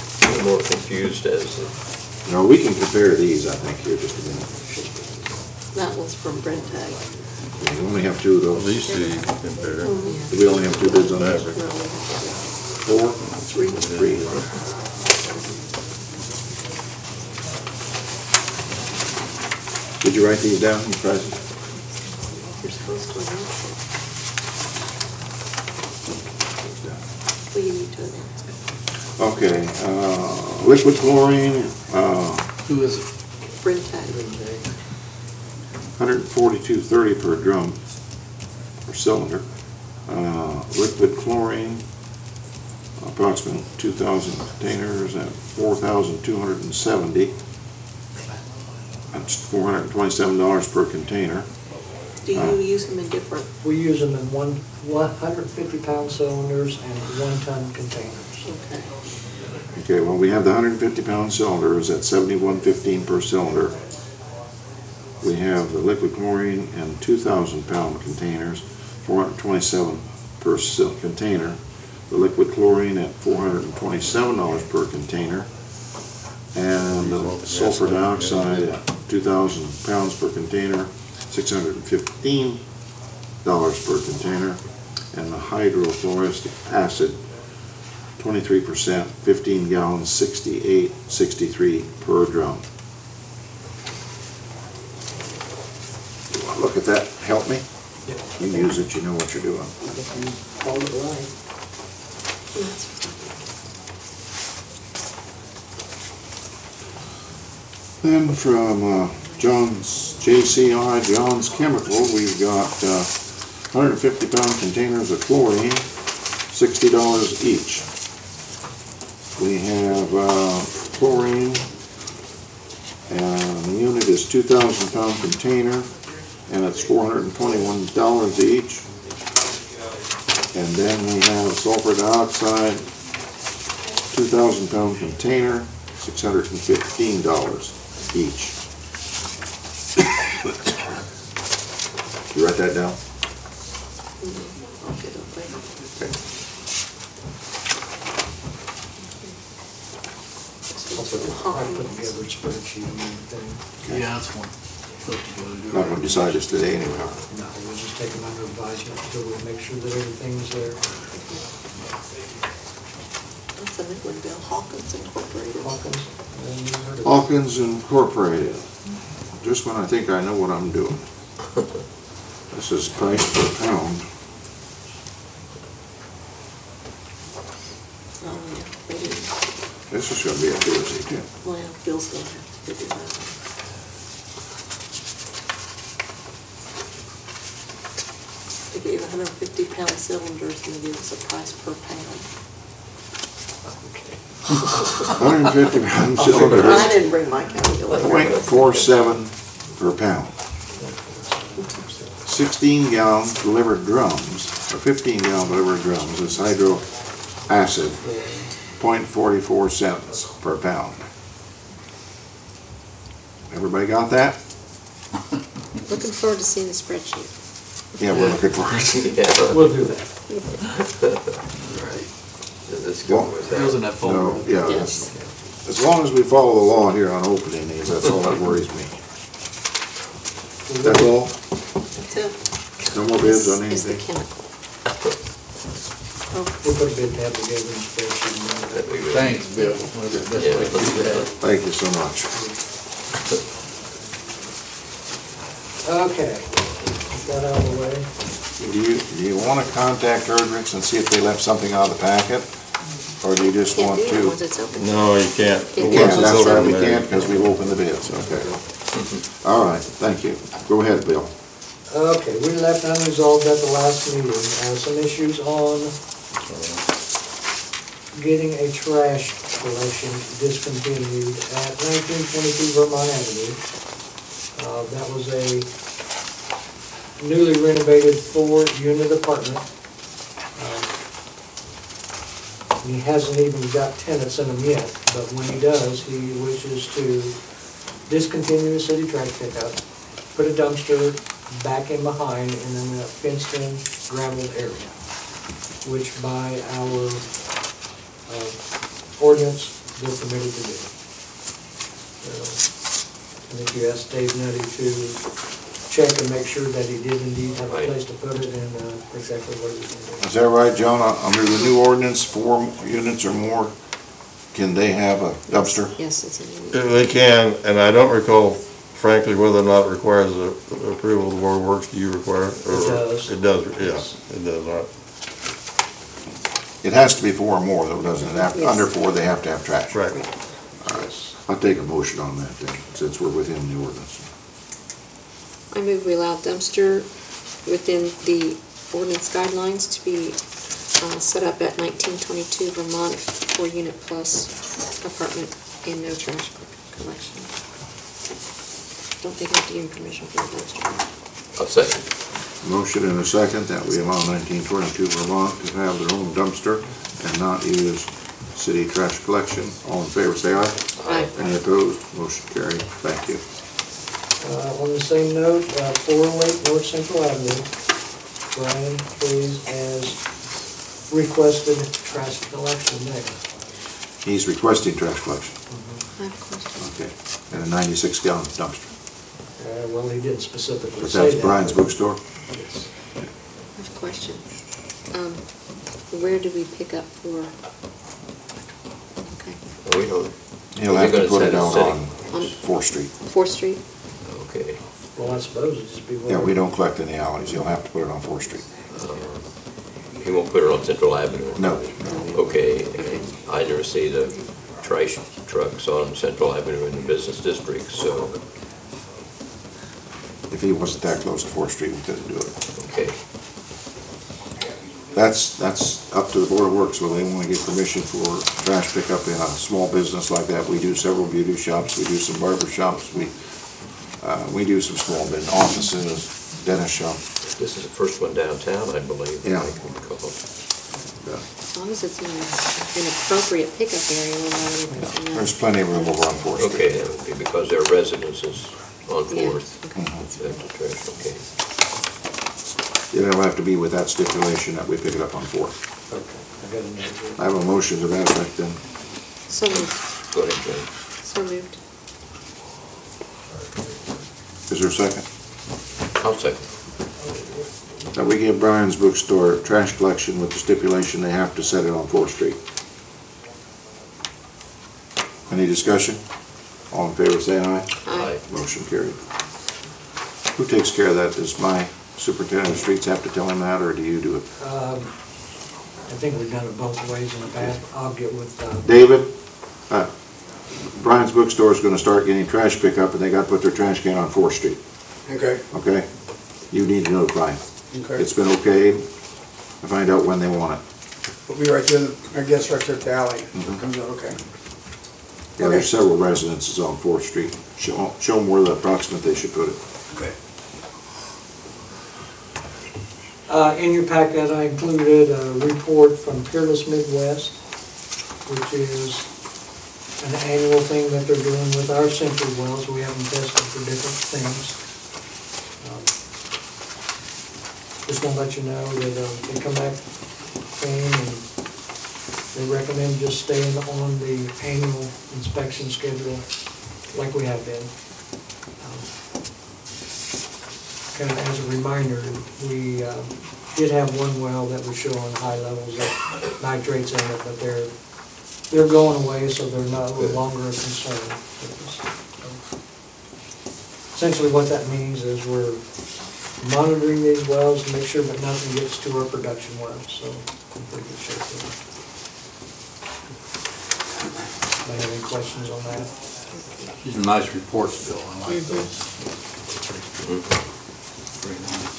more confused as it. No, we can compare these, I think, here just a minute. That was from Brentag. We only have two of those. These two you can compare. We only have two bids on that. Maverick. Four? Three. Three. Did you write these down, the prices? You're supposed to announce it. Well, you need to announce it. Okay, liquid chlorine, Who is it? Brentag. $142.30 per drum, per cylinder. Liquid chlorine, approximately 2,000 containers at $4,270. That's $427 per container. Do you use them in different? We use them in 150-pound cylinders and 1-ton containers. Okay. Okay, well, we have the 150-pound cylinders at $71.15 per cylinder. We have the liquid chlorine in 2,000-pound containers, $427 per container. The liquid chlorine at $427 per container. And the sulfur dioxide at 2,000 pounds per container, $615 per container. And the hydrofluoric acid, 23%, 15 gallons, $68.63 per drum. You want to look at that? Help me? You use it, you know what you're doing. Called it right. Then from JCI, John's Chemical, we've got 150-pound containers of chlorine, $60 each. We have chlorine, and the unit is 2,000-pound container, and it's $421 each. And then we have sulfur dioxide, 2,000-pound container, $615 each. You write that down? I'll get it later. Okay. I put together a spreadsheet and everything. Yeah, that's one. Put together, do Not going to decide this today anyhow. No, we'll just take them under advisement until we make sure that everything's there. That's a new one, Bill. Hawkins Incorporated. Hawkins, and you heard of it. Hawkins Incorporated. Just when I think I know what I'm doing. This is price per pound. Oh, yeah, they do. This is going to be a doozy too. Well, Bill's gonna have to figure that out. They gave 150-pound cylinders and they gave us a price per pound. 150-pound cylinders. I didn't bring my calculator. .47 per pound. 16-gallon delivered drums, or 15-gallon delivered drums, is hydro acid, 0.44 cents per pound. Everybody got that? Looking forward to seeing the spreadsheet. Yeah, we're looking for it. We'll do that. Let's go with that. Goes in that folder. No, yeah, Yes. as long as we follow the law here on opening these, that's all that worries me. That's all? That's it. No more bids on This is the anything? chemical. We'll put a bid tab together and spreadsheet. That'd be good. Thanks, Bill. Yeah, let's do that. Thank you so much. Okay, get that out of the way. Do you want to contact Erdrick's and see if they left something out of the packet? Or do you just Can't want do it to? once it's open. No, you can't. Can't Yeah, Once it's that's right, open we there, can't you because we've opened the bids, okay. All right, thank you. Go ahead, Bill. Okay, we left unresolved at the last meeting, some issues on getting a trash collection discontinued at 1922 Vermont Avenue. That was a newly renovated 4-unit apartment. He hasn't even got tenants in them yet, but when he does, he wishes to discontinue the city trash pickup, put a dumpster back in behind and in a fenced-in gravel area, which by our ordinance, they're permitted to do. So, I think you asked Dave Nutty to check and make sure that he did indeed have a place to put it and exactly what he was going to do. Is that right, John? Under the new ordinance, 4 units or more, can they have a dumpster? Yes, it's in the. They can, and I don't recall frankly whether or not it requires the approval of the Board of Works. Do you require it? It does. It does, yes, it does, all right. It has to be 4 or more, though, doesn't it? Yes. Under 4, they have to have trash. Right. All right. I'll take a motion on that then, since we're within the ordinance. I move we allow dumpster within the ordinance guidelines to be set up at 1922 Vermont, 4-unit plus apartment and no trash collection. Don't think I have to give him permission for the dumpster. I'll second. Motion and a second that we allow 1922 Vermont to have their own dumpster and not use city trash collection. All in favor, say aye. Aye. Any opposed? Motion carried. Thank you. On the same note, 408 North Central Avenue, Brian, please, has requested trash collection there. He's requesting trash collection. I have a question. Okay. And a 96-gallon dumpster. Well, he didn't specifically But say that's that. Brian's bookstore? Yes. I have a question. Where do we pick up for? Okay. We don't. He'll have to put it out on On 4th Street. 4th Street? Okay. Well, I suppose it'd just be. Yeah, we don't collect in the alleys. He'll have to put it on 4th Street. He won't put it on Central Avenue? No. Okay, and I never see the trash trucks on Central Avenue in the business district, so, If he wasn't that close to 4th Street, we couldn't do it. okay. That's up to the Board of Works, whether they want to get permission for trash pickup in a small business like that. We do several beauty shops, we do some barber shops, we do some small business, offices, dentist shop. This is the first one downtown, I believe. Yeah. I can recall. As long as it's in an appropriate pickup area, we'll allow it in that. There's plenty of room over on 4th Street. Okay, that would be because there are residences on Yeah, Fourth. okay. That's the trash, okay. It'll have to be with that stipulation that we pick it up on 4th. Okay, I got a note I have a motion to that effect then. So moved. Go ahead, Jane. So moved. Is there a second? I'll second. That we give Brian's bookstore trash collection with the stipulation they have to set it on 4th Street. Any discussion? All in favor, say aye. Aye. Motion carried. Who takes care of that? Does my superintendent of streets have to tell him that, or do you do it? I think we've done it both ways in the past. I'll get with, David, Brian's bookstore is gonna start getting trash pickup, and they gotta put their trash can on 4th Street, Okay, okay? You need to notify him. okay. It's been okay, I find out when they want it. We'll be right there, I guess, right there at the alley. Mhm. Comes out, okay. Yeah, there's several residences on 4th Street. Show them where the approximate they should put it. Okay. in your packet, I included a report from Peerless Midwest, which is an annual thing that they're doing with our century wells. We have them tested for different things. Just want to let you know that they come back clean, and they recommend just staying on the annual inspection schedule like we have been. Kind of as a reminder, we did have one well that was showing high levels of nitrates in it, but they're going away, so they're no longer a concern. Essentially what that means is we're monitoring these wells to make sure that nothing gets to our production wells, so in pretty good shape there. Anybody have any questions on that? These are nice reports, Bill, I like those. Very nice.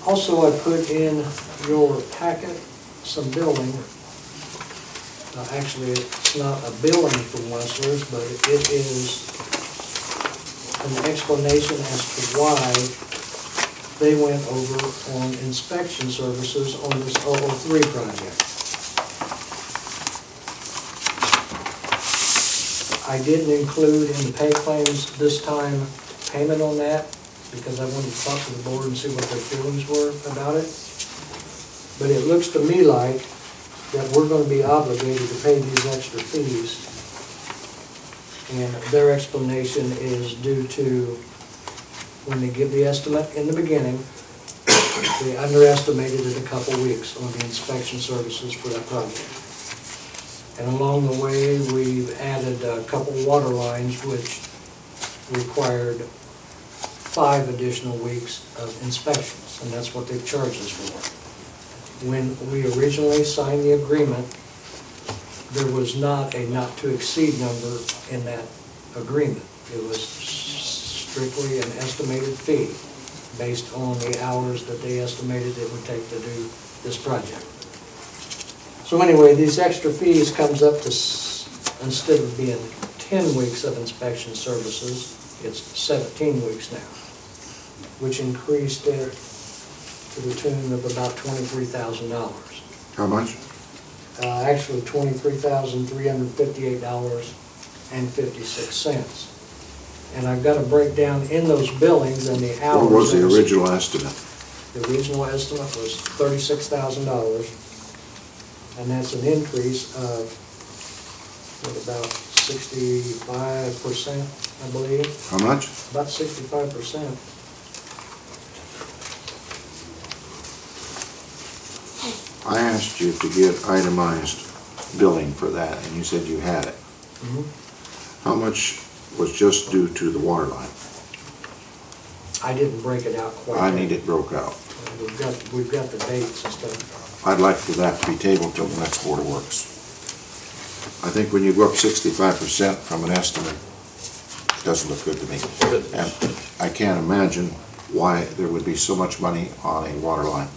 Also, I put in your packet some billing. Actually, it's not a billing from Westlers, but it is an explanation as to why they went over on inspection services on this 003 project. I didn't include in the pay claims this time payment on that, because I wanted to talk to the board and see what their feelings were about it. But it looks to me like that we're going to be obligated to pay these extra fees And their explanation is due to, when they give the estimate in the beginning, they underestimated it a couple weeks on the inspection services for that project. And along the way, we've added a couple water lines which required 5 additional weeks of inspections, and that's what they've charged us for. When we originally signed the agreement, there was not a not-to-exceed number in that agreement. It was strictly an estimated fee based on the hours that they estimated it would take to do this project. So anyway, these extra fees comes up to, instead of being 10 weeks of inspection services, it's 17 weeks now, which increased it to the tune of about $23,000. How much? Actually, $23,358.56. And I've got to break down in those billings and the hours. What was the original estimate? The original estimate was $36,000, and that's an increase of about 65%, I believe. How much? About 65%. I asked you to get itemized billing for that, and you said you had it. How much was just due to the water line? I didn't break it out quite. I need it broke out. We've got the dates and stuff. I'd like for that to be tabled till the next Board of Works. I think when you go up 65% from an estimate, it doesn't look good to me. And I can't imagine why there would be so much money on a water line.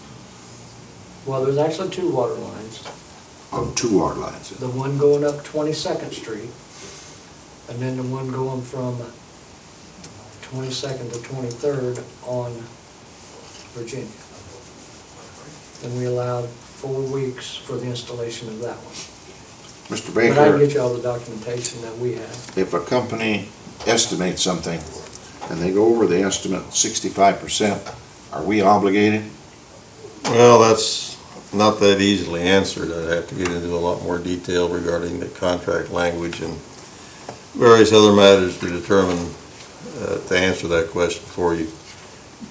Well, there's actually 2 water lines. On 2 water lines? The one going up 22nd Street, and then the one going from 22nd to 23rd on Virginia. And we allowed 4 weeks for the installation of that one. Mr. But I can Baker, get you all the documentation that we have. if a company estimates something and they go over the estimate 65%, are we obligated? Well, that's not that easily answered. I'd have to get into a lot more detail regarding the contract language and various other matters to determine, to answer that question for you.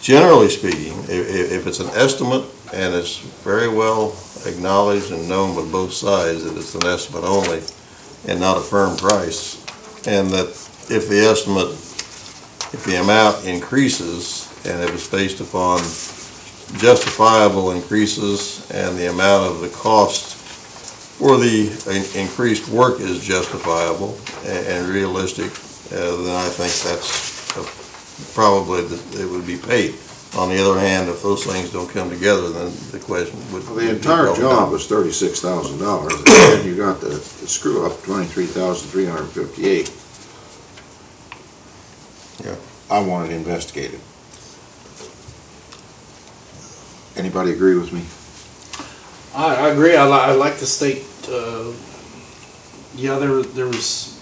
Generally speaking, if it's an estimate and it's very well acknowledged and known by both sides that it's an estimate only and not a firm price, and that if the estimate, if the amount increases and if it's based upon justifiable increases and the amount of the cost for the increased work is justifiable and realistic, then I think that's probably that it would be paid. On the other hand, if those things don't come together, then the question would... Well, the entire job was $36,000, and you got the screw up, $23,358. Yeah. I want it investigated. Anybody agree with me? I agree. I like to state, yeah, there was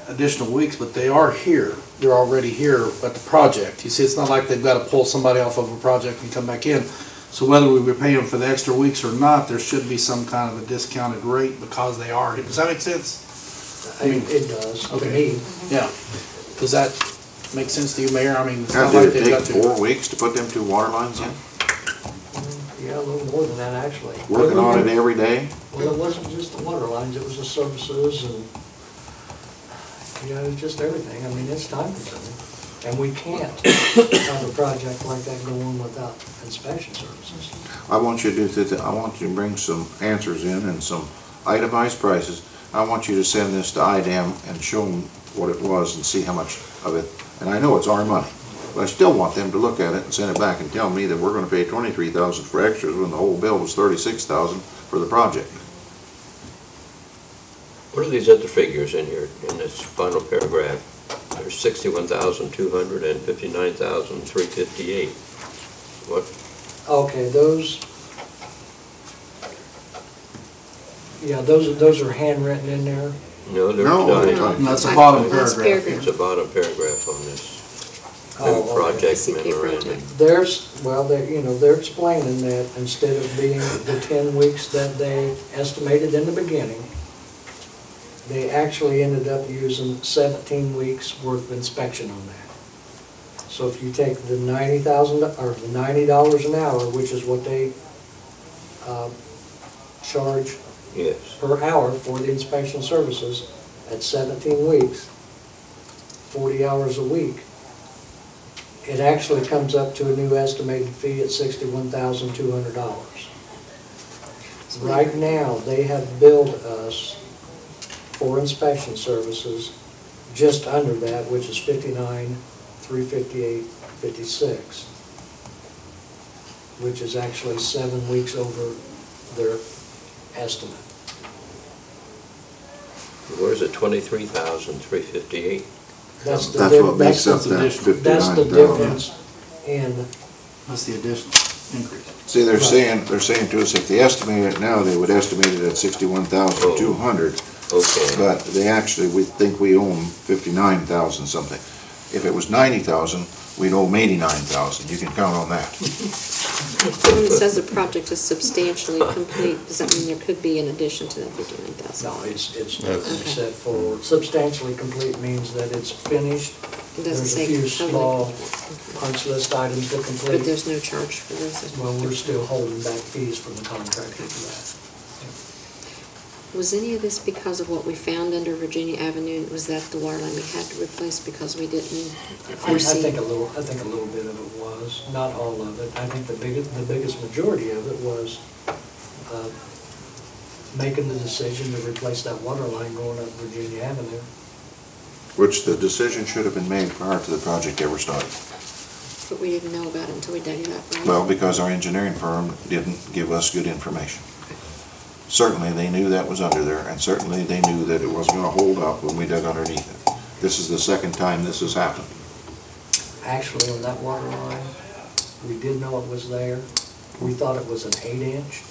additional weeks, but they are here. They're already here at the project. You see, it's not like they've got to pull somebody off of a project and come back in. So whether we pay them for the extra weeks or not, there should be some kind of a discounted rate because they are here. Does that make sense? I mean, it does, to me. Yeah. Does that make sense to you, Mayor? I mean, it's Now, not like did it they've take got to... 4 weeks to put them 2 water lines in? Yeah, a little more than that, actually. Working on it every day? Well, it wasn't just the water lines, it was the services and, you know, just everything. I mean, it's time consuming. And we can't have a project like that go on without inspection services. I want you to do I want you to bring some answers in and some itemized prices. I want you to send this to IDAM and show them what it was and see how much of it. And I know it's our money, but I still want them to look at it and send it back and tell me that we're going to pay $23,000 for extras when the whole bill was $36,000 for the project. What are these other figures in here, in this final paragraph? There's 61,200 and 59,358. What? Okay, those, yeah, those are handwritten in there. No, they're No, not. That's a bottom That's paragraph. It's a bottom paragraph on this Oh, new project CP memorandum. project. There's, well, you know, they're explaining that instead of being the 10 weeks that they estimated in the beginning, they actually ended up using 17 weeks worth of inspection on that. So if you take the $90,000 or the $90 an hour, which is what they charge per hour for the inspection services at 17 weeks, 40 hours a week, it actually comes up to a new estimated fee at $61,200. Right now, they have billed us for inspection services just under that, which is $59,358.56, which is actually 7 weeks over their estimate. Where's it, 23,358? That's the That's what makes up that That's the 59,000. difference in. That's the additional increase. See, they're saying to us, if they estimate it now, they would estimate it at 61,200. Okay. But they actually, we think we owe them 59,000 something. If it was 90,000, we'd owe them 89,000. You can count on that. When it says the project is substantially complete, does that mean there could be an addition to that 59,000? No, it's set for substantially complete means that it's finished. It doesn't There's say a few totally small complete. punch list items to But complete. there's no charge for this? Well, we're still holding back fees from the contractor for that. Was any of this because of what we found under Virginia Avenue? Was that the water line we had to replace because we didn't foresee? I think a little bit of it was, not all of it. I think the biggest majority of it was making the decision to replace that water line going up Virginia Avenue. Which the decision should have been made prior to the project ever started. But we didn't know about it until we dug it up, right? Well, because our engineering firm didn't give us good information. Certainly, they knew that was under there, and certainly they knew that it wasn't gonna hold up when we dug underneath it. This is the second time this has happened. Actually, on that water line, we did know it was there. We thought it was an 8-inch.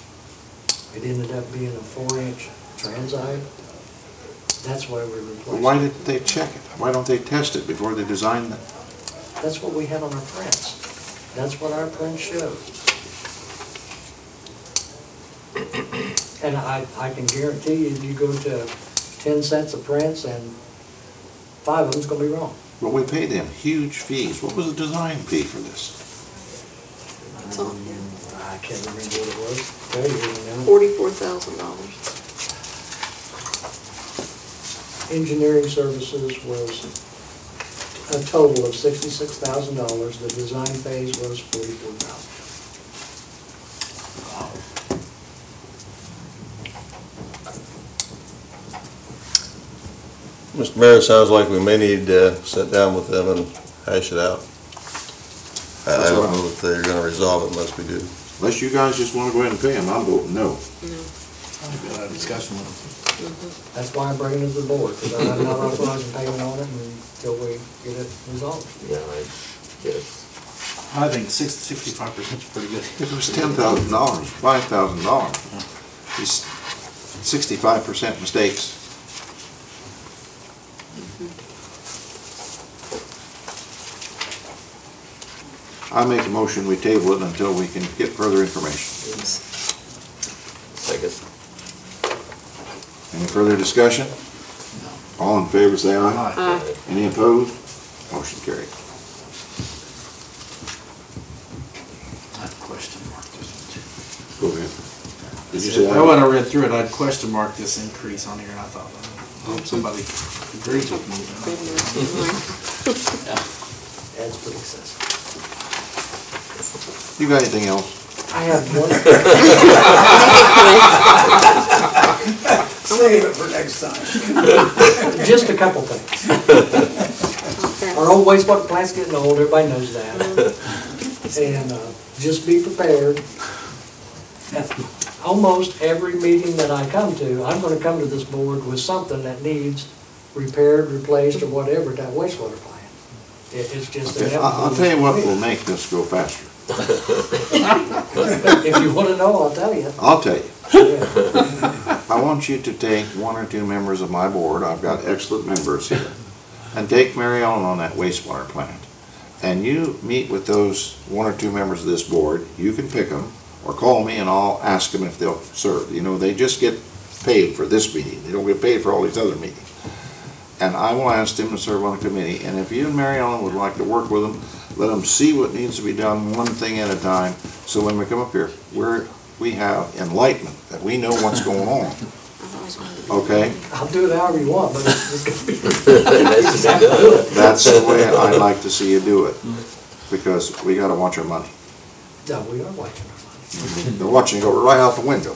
It ended up being a 4-inch transite. That's why we replaced it. Why didn't they check it? Why don't they test it before they design it? That's what we had on our prints. That's what our prints showed. And I can guarantee you, you go to 10 sets of prints and 5 of them's gonna be wrong. Well, we paid them huge fees. What was the design fee for this? I can't remember what it was. Tell you right now. $44,000. Engineering services was a total of $66,000. The design phase was $44,000. Mr. Mayor, it sounds like we may need to sit down with them and hash it out. I don't know if they're gonna resolve it unless we do. Unless you guys just wanna go ahead and pay them, I'm voting no. We'll have a discussion with them. That's why I'm bringing it to the board, because I'm not authorizing payment on it until we get it resolved. Yeah, I guess. I think 65% is pretty good. If it was $10,000, $5,000, it's 65% mistakes. I make a motion, we table it until we can get further information. Second. Any further discussion? All in favor, say aye. Aye. Any opposed? Motion carried. I have a question mark this Go ahead. Did you say one. When I read through it, I'd question mark this increase on here, and I thought, I hope somebody agrees with me. That's pretty excessive. You got anything else? I have one. Save it for next time. Just a couple things. Our old wastewater plant's getting old, everybody knows that. And just be prepared. At almost every meeting that I come to, I'm gonna come to this board with something that needs repaired, replaced, or whatever at that wastewater plant. It's just an I'll tell you what will make this go faster. If you wanna know, I'll tell you. I'll tell you. Yeah. I want you to take 1 or 2 members of my board, I've got excellent members here, and take Mary Ellen on that wastewater plant. And you meet with those 1 or 2 members of this board, you can pick them, or call me and I'll ask them if they'll serve. You know, they just get paid for this meeting. They don't get paid for all these other meetings. And I will ask them to serve on a committee, and if you and Mary Ellen would like to work with them, let them see what needs to be done one thing at a time, so when we come up here, we have enlightenment, that we know what's going on. Okay? I'll do it however you want, but it's gonna be. That's the way I like to see you do it, because we gotta watch our money. No, we are watching our money. They're watching it go right out the window.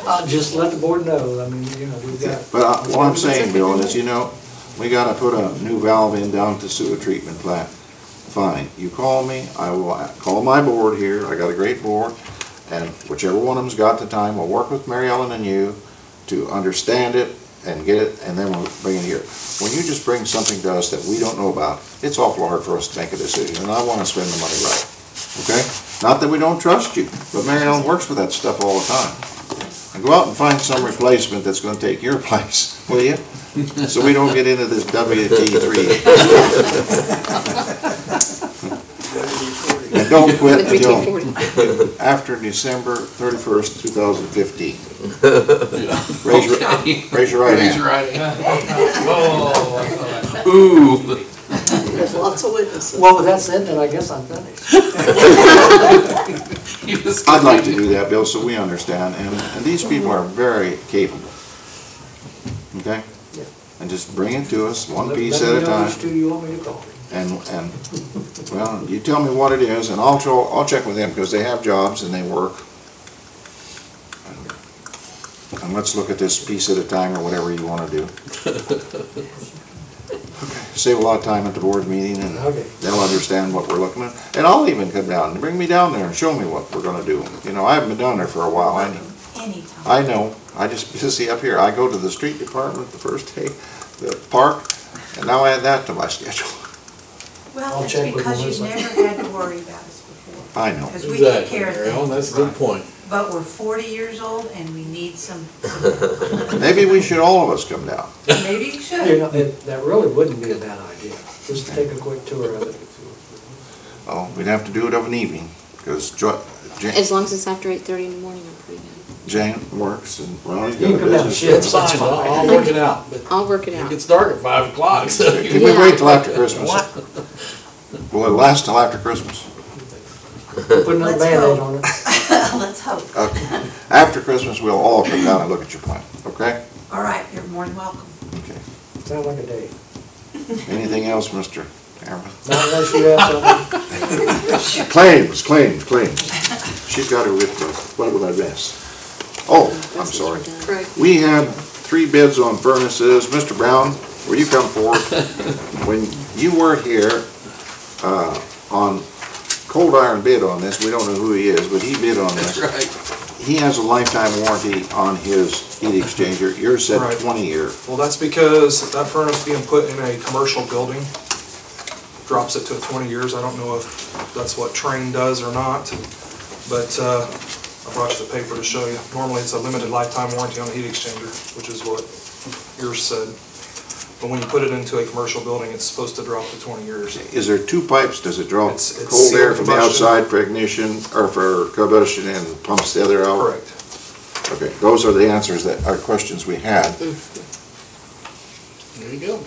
I'll just let the board know, I mean, you know, we've got. But what I'm saying, Bill, is, you know, we gotta put a new valve in down at the sewer treatment plant. Fine, you call me, I will call my board here, I got a great board, and whichever one of them's got the time, we'll work with Mary Ellen and you to understand it and get it, and then we'll bring it here. When you just bring something to us that we don't know about, it's awful hard for us to make a decision, and I wanna spend the money right, okay? Not that we don't trust you, but Mary Ellen works with that stuff all the time. And go out and find some replacement that's gonna take your place, will you? So we don't get into this WT3. And don't quit until after December 31st, 2015. Raise your right hand. Ooh. There's lots of witnesses. Well, with that said, then I guess I'm finished. I'd like to do that, Bill, so we understand, and these people are very capable. Okay? Yeah. And just bring it to us, one piece at a time. Which two you want me to call? And, well, you tell me what it is, and I'll check with them, because they have jobs and they work. And let's look at this piece at a time, or whatever you want to do. Save a lot of time at the board meeting, and they'll understand what we're looking at. And I'll even come down, and bring me down there and show me what we're gonna do. You know, I haven't been down there for a while. I know, I just busy up here. I go to the street department the first day, the park, and now I add that to my schedule. Well, it's because you've never had to worry about us before. I know. Because we take care of things. That's a good point. But we're 40 years old and we need some. Maybe we should, all of us come down. Maybe you should. You know, that really wouldn't be a bad idea, just to take a quick tour of it. Oh, we'd have to do it of an evening, because As long as it's after 8:30 in the morning, I'm pretty good. Jan works, and, well, he's You got a can come down and business. shit, that's fine. I'll work it out. But I'll work it out. it gets dark at 5 o'clock, so. Can we wait till after Christmas? Will it last till after Christmas? Put another Band-Aid on it. Let's hope. Okay. After Christmas, we'll all come down and look at your plan, okay? All right, you're more than welcome. Okay. Sounds like a day. Anything else, Mr. Chairman? Not unless you have something. Claims. She's got her with us. What did I miss? Oh, I'm sorry. We had 3 bids on furnaces. Mr. Brown, will you come forward? When you were here on Cold Iron bid on this, we don't know who he is, but he bid on this. That's right. He has a lifetime warranty on his heat exchanger. Yours said Right. 20 year. Well, that's because that furnace being put in a commercial building drops it to 20 years. I don't know if that's what Trane does or not, but I brought you the paper to show you. Normally, it's a limited lifetime warranty on a heat exchanger, which is what yours said. But when you put it into a commercial building, it's supposed to drop to 20 years. Is there 2 pipes? Does it draw It's cold air sealed from the combustion. outside for ignition, or for combustion, and pumps the other out? Correct. Okay, those are the answers that are questions we had. There you go.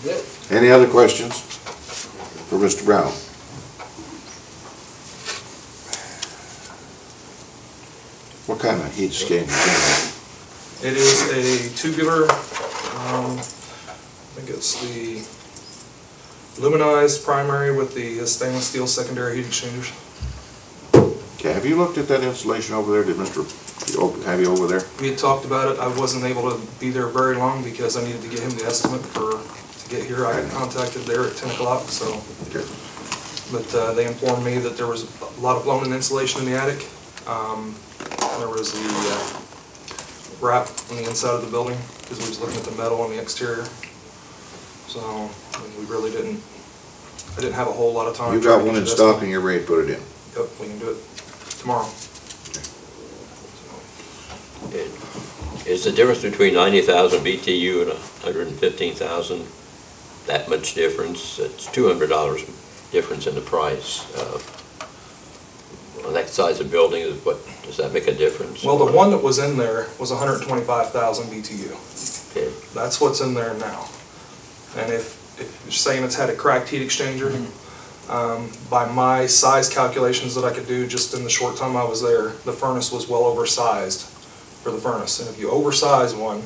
Good. Any other questions for Mr. Brown? What kind of heat exchanger is It is a tubular, I think it's the aluminized primary with the stainless steel secondary heat exchangers. Okay, have you looked at that installation over there? Did Mr. have you over there? We had talked about it. I wasn't able to be there very long because I needed to get him the estimate to get here. I got contacted there at 10 o'clock, so. Okay. But they informed me that there was a lot of blown-in insulation in the attic. There was the wrap on the inside of the building because we was looking at the metal on the exterior. So we really I didn't have a whole lot of time. You got one in stock and you're ready to put it in? Yep, we can do it tomorrow. Is the difference between 90,000 BTU and 115,000 that much difference? It's $200 difference in the price. on that size of building, is what, does that make a difference? Well, the one that was in there was 125,000 BTU. Okay. That's what's in there now. And if you're saying it's had a cracked heat exchanger, by my size calculations that I could do just in the short time I was there, the furnace was well oversized for the furnace. And if you oversize one,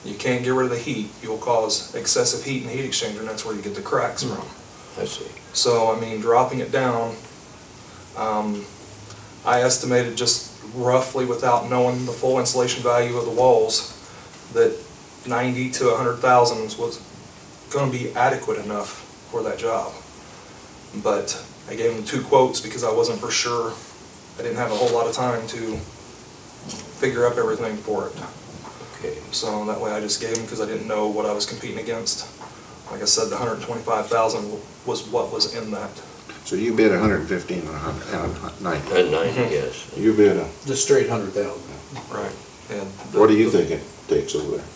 you can't get rid of the heat. You'll cause excessive heat in the heat exchanger, and that's where you get the cracks from. I see. So, I mean, dropping it down, I estimated just roughly, without knowing the full insulation value of the walls, that 90 to 100,000 was going to be adequate enough for that job. But I gave them 2 quotes because I wasn't for sure. I didn't have a whole lot of time to figure up everything for it. Okay. So that way I just gave them because I didn't know what I was competing against. Like I said, the 125,000 was what was in that. So you bid 115 and 190. And 90, yes. You bid a... The straight 100,000. Right. And What do you think it takes over there?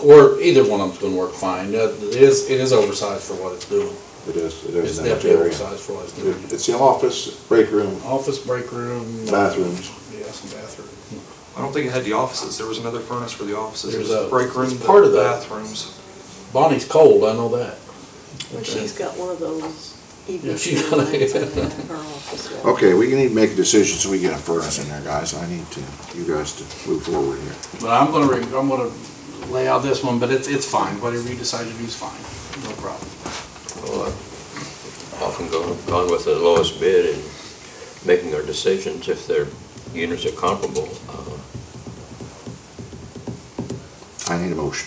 Or either one of them's gonna work fine. It is oversized for what it's doing. It is It's in that definitely area. oversized for what it's doing. It's the office, break room, Office, break room. bathrooms. Yeah, some bathroom. I don't think it had the offices. There was another furnace for the offices. There's It was a- break room, it's part of that. bathrooms. Bonnie's cold, I know that. Well, she's got one of those Yeah, EV she's lights got it. in her office. yeah. Okay, we need to make a decision so we get a furnace in there, guys. I need you guys to move forward here. But I'm gonna lay out this one, but it's fine. Whatever you decide to do is fine. No problem. Well, I've often gone with the lowest bid in making our decisions if their units are comparable. I need a motion.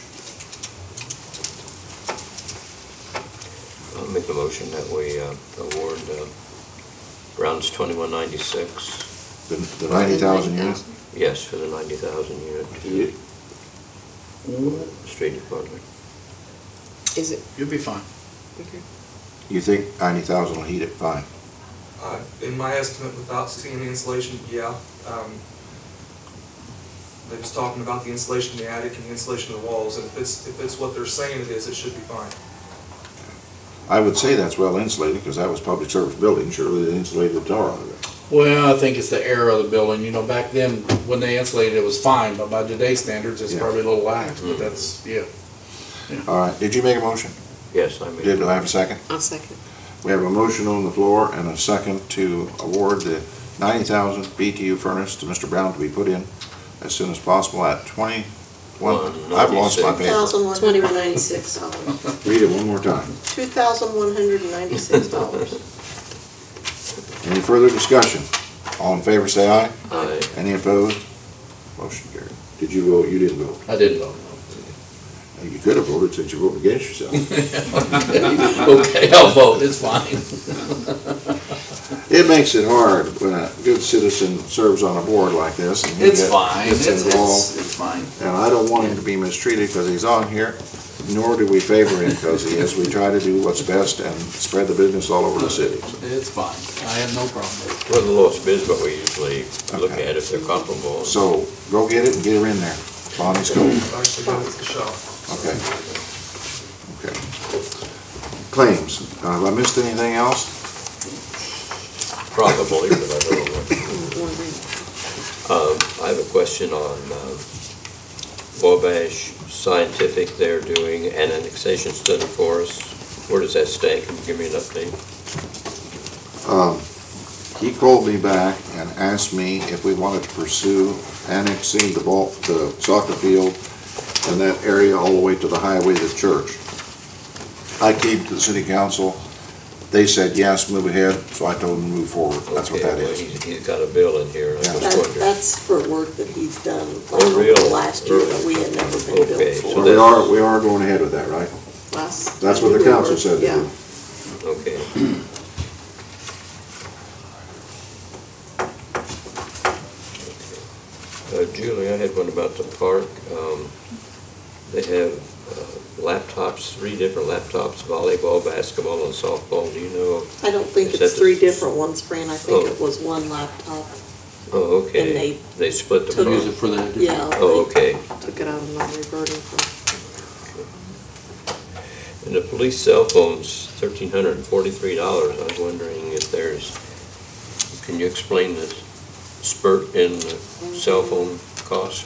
I'll make a motion that we award rounds 2196. The 90,000 units? Yes, for the 90,000 unit street department. Is it? You'll be fine. Okay. You think 90,000 will heat it fine? In my estimate, without seeing the insulation, yeah. They was talking about the insulation in the attic and the insulation of the walls, and if it's what they're saying it is, it should be fine. I would say that's well insulated because that was public service building. Surely they insulated the tar out of it. Well, I think it's the air of the building. You know, back then, when they insulated, it was fine, but by today's standards, it's Yeah. probably a little lax, but that's, yeah. All right, did you make a motion? Yes, I made. Did I have a second? I'll second. We have a motion on the floor and a second to award the 90,000 BTU furnace to Mr. Brown to be put in as soon as possible at 21, I've lost my paper. $2,196. Read it one more time. $2,196. Any further discussion? All in favor, say aye. Aye. Any opposed? Motion carried. Did you vote? You didn't vote. I didn't vote. You could have voted since you voted against yourself. Okay, I'll vote, it's fine. It makes it hard when a good citizen serves on a board like this. And he It's gets fine, involved. it's fine. And I don't want him to be mistreated because he's on here, nor do we favor him because he is. We try to do what's best and spread the business all over the city. It's fine, I have no problem with it. Well, the lowest bid is what we usually look at if they're comparable. So go get it and get her in there. Bonnie's cold. Actually, that's the shop. Okay. Okay. Claims. Have I missed anything else? Probably, but I don't know. I have a question on Wabash Scientific. They're doing an annexation study for us. Where does that stand? Can you give me an update? He called me back and asked me if we wanted to pursue annexing the soccer field and that area all the way to the highway to the church. I came to the city council. They said, yes, move ahead, so I told them to move forward. That's what that Okay, well, is. He's got a bill in here. I was wondering. That's for work that he's done Oh, really? last year that we had never been Okay, billed so for. We are going ahead with that, right? That's what the we council were, said to yeah. do. Okay. Julie, I had one about the park. They have laptops, 3 different laptops, volleyball, basketball, and softball. Do you know? I don't think Is it's that 3 different ones, Fran. I think Oh. it was one laptop. Oh, okay. And they split the took- park. Use it for that. Yeah. Oh, okay. Took it out of non-reverting fund. And the police cell phone's $1,343. I was wondering if there's Can you explain the spurt in cell phone costs?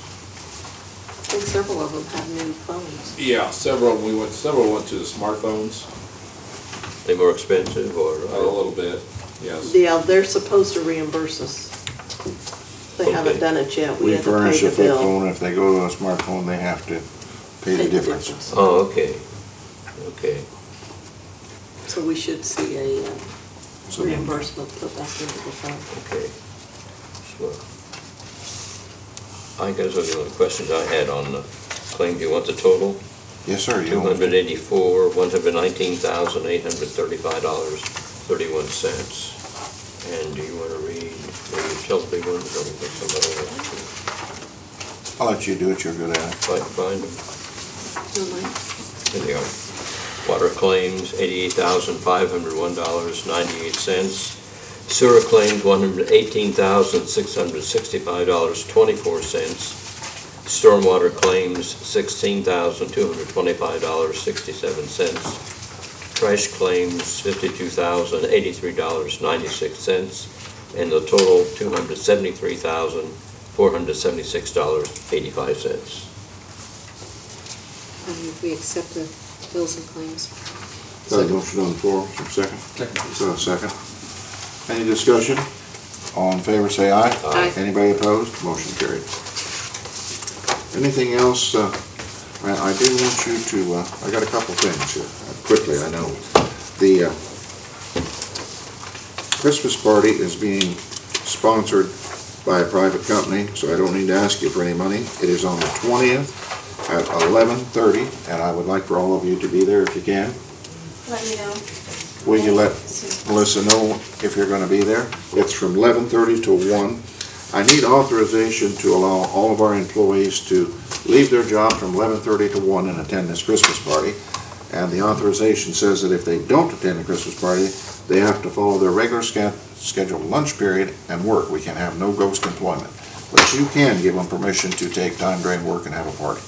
I think several of them have new phones. Yeah, several went to the smartphones. They more expensive or? A little bit, yes. Yeah, they're supposed to reimburse us. They haven't done it yet. We We had to pay furnish a the flip bill. phone, if they go to a smartphone, they have to pay the difference. Oh, okay, okay. So we should see a So- reimbursement put back into the fund. Okay. So, I guess those are the only questions I had on the claim. Do you want the total? Yes, sir. $284,119,835.31. And do you want to read maybe tell the big ones or somebody else? I'll let you do it, you're good at it. If I can find them. Here they are. Water claims, $88,501.98. Sewer claims, $118,665.24. Stormwater claims, $16,225.67. Trash claims, $52,083.96. And the total, $273,476.85. We accept the bills and claims. Got a motion on the floor, second? So, second. Any discussion? All in favor, say aye. Aye. Anybody opposed? Motion carried. Anything else? I do want you to, I got a couple things here, quickly, I know. The Christmas party is being sponsored by a private company, so I don't need to ask you for any money. It is on the 20th at 11:30, and I would like for all of you to be there if you can. Let me know. Will you let Melissa know if you're going to be there? It's from 11:30 to 1. I need authorization to allow all of our employees to leave their job from 11:30 to 1 and attend this Christmas party. And the authorization says that if they don't attend the Christmas party, they have to follow their regular scheduled lunch period and work. We can have no ghost employment. But you can give them permission to take time during work and have a party.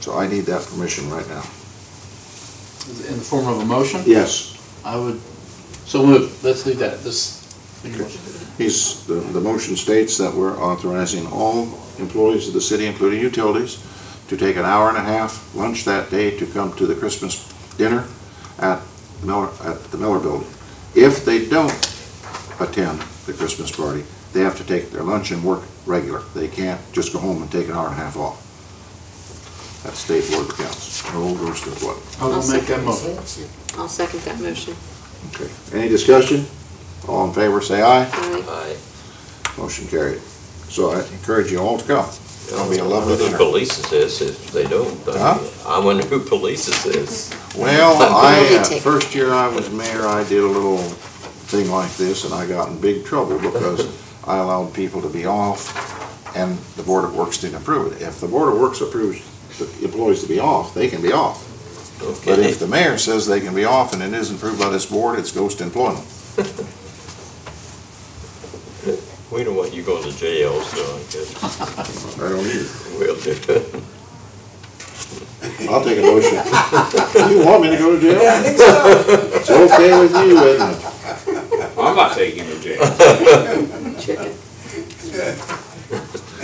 So I need that permission right now. In the form of a motion? Yes. I would, so move, let's leave that, The motion states that we're authorizing all employees of the city, including utilities, to take an hour and a half lunch that day to come to the Christmas dinner at the Miller Building. If they don't attend the Christmas party, they have to take their lunch and work regular. They can't just go home and take an hour and a half off. That's State Board of Accounts. No ghost employment. I'll make that motion. I'll second that motion. Okay. Any discussion? All in favor, say aye. Aye. Motion carried. So I encourage you all to come. It'll be a lovely dinner. Who polices this if they don't? Huh? I wonder who polices this. Well, first year I was mayor, I did a little thing like this, and I got in big trouble because I allowed people to be off, and the Board of Works didn't approve it. If the Board of Works approves the employees to be off, they can be off. Okay. But if the mayor says they can be off and it isn't approved by this board, it's ghost employment. We don't want you going to jail, so I guess. I don't either. We'll do it. I'll take a motion. You want me to go to jail? Yeah, I think so. It's okay with you, isn't it? I'm not taking you to jail. Chicken.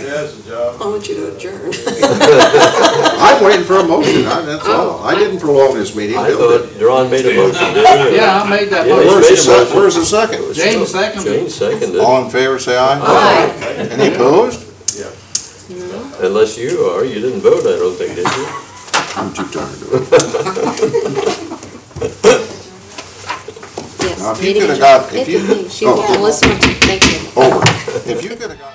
Yes, the job. I want you to adjourn. I'm waiting for a motion, that's all. I didn't prolong this meeting. I thought Ron made a motion, didn't you? Yeah, I made that Yeah, motion. Where's the second? James seconded. James seconded. All in favor, say aye. Aye. Any opposed? Unless you are, you didn't vote, I don't think, did you? I'm too tired of it. Now, Yes, if you meeting could have adjourned. got, if you, Melissa, thank you. over. If you could have got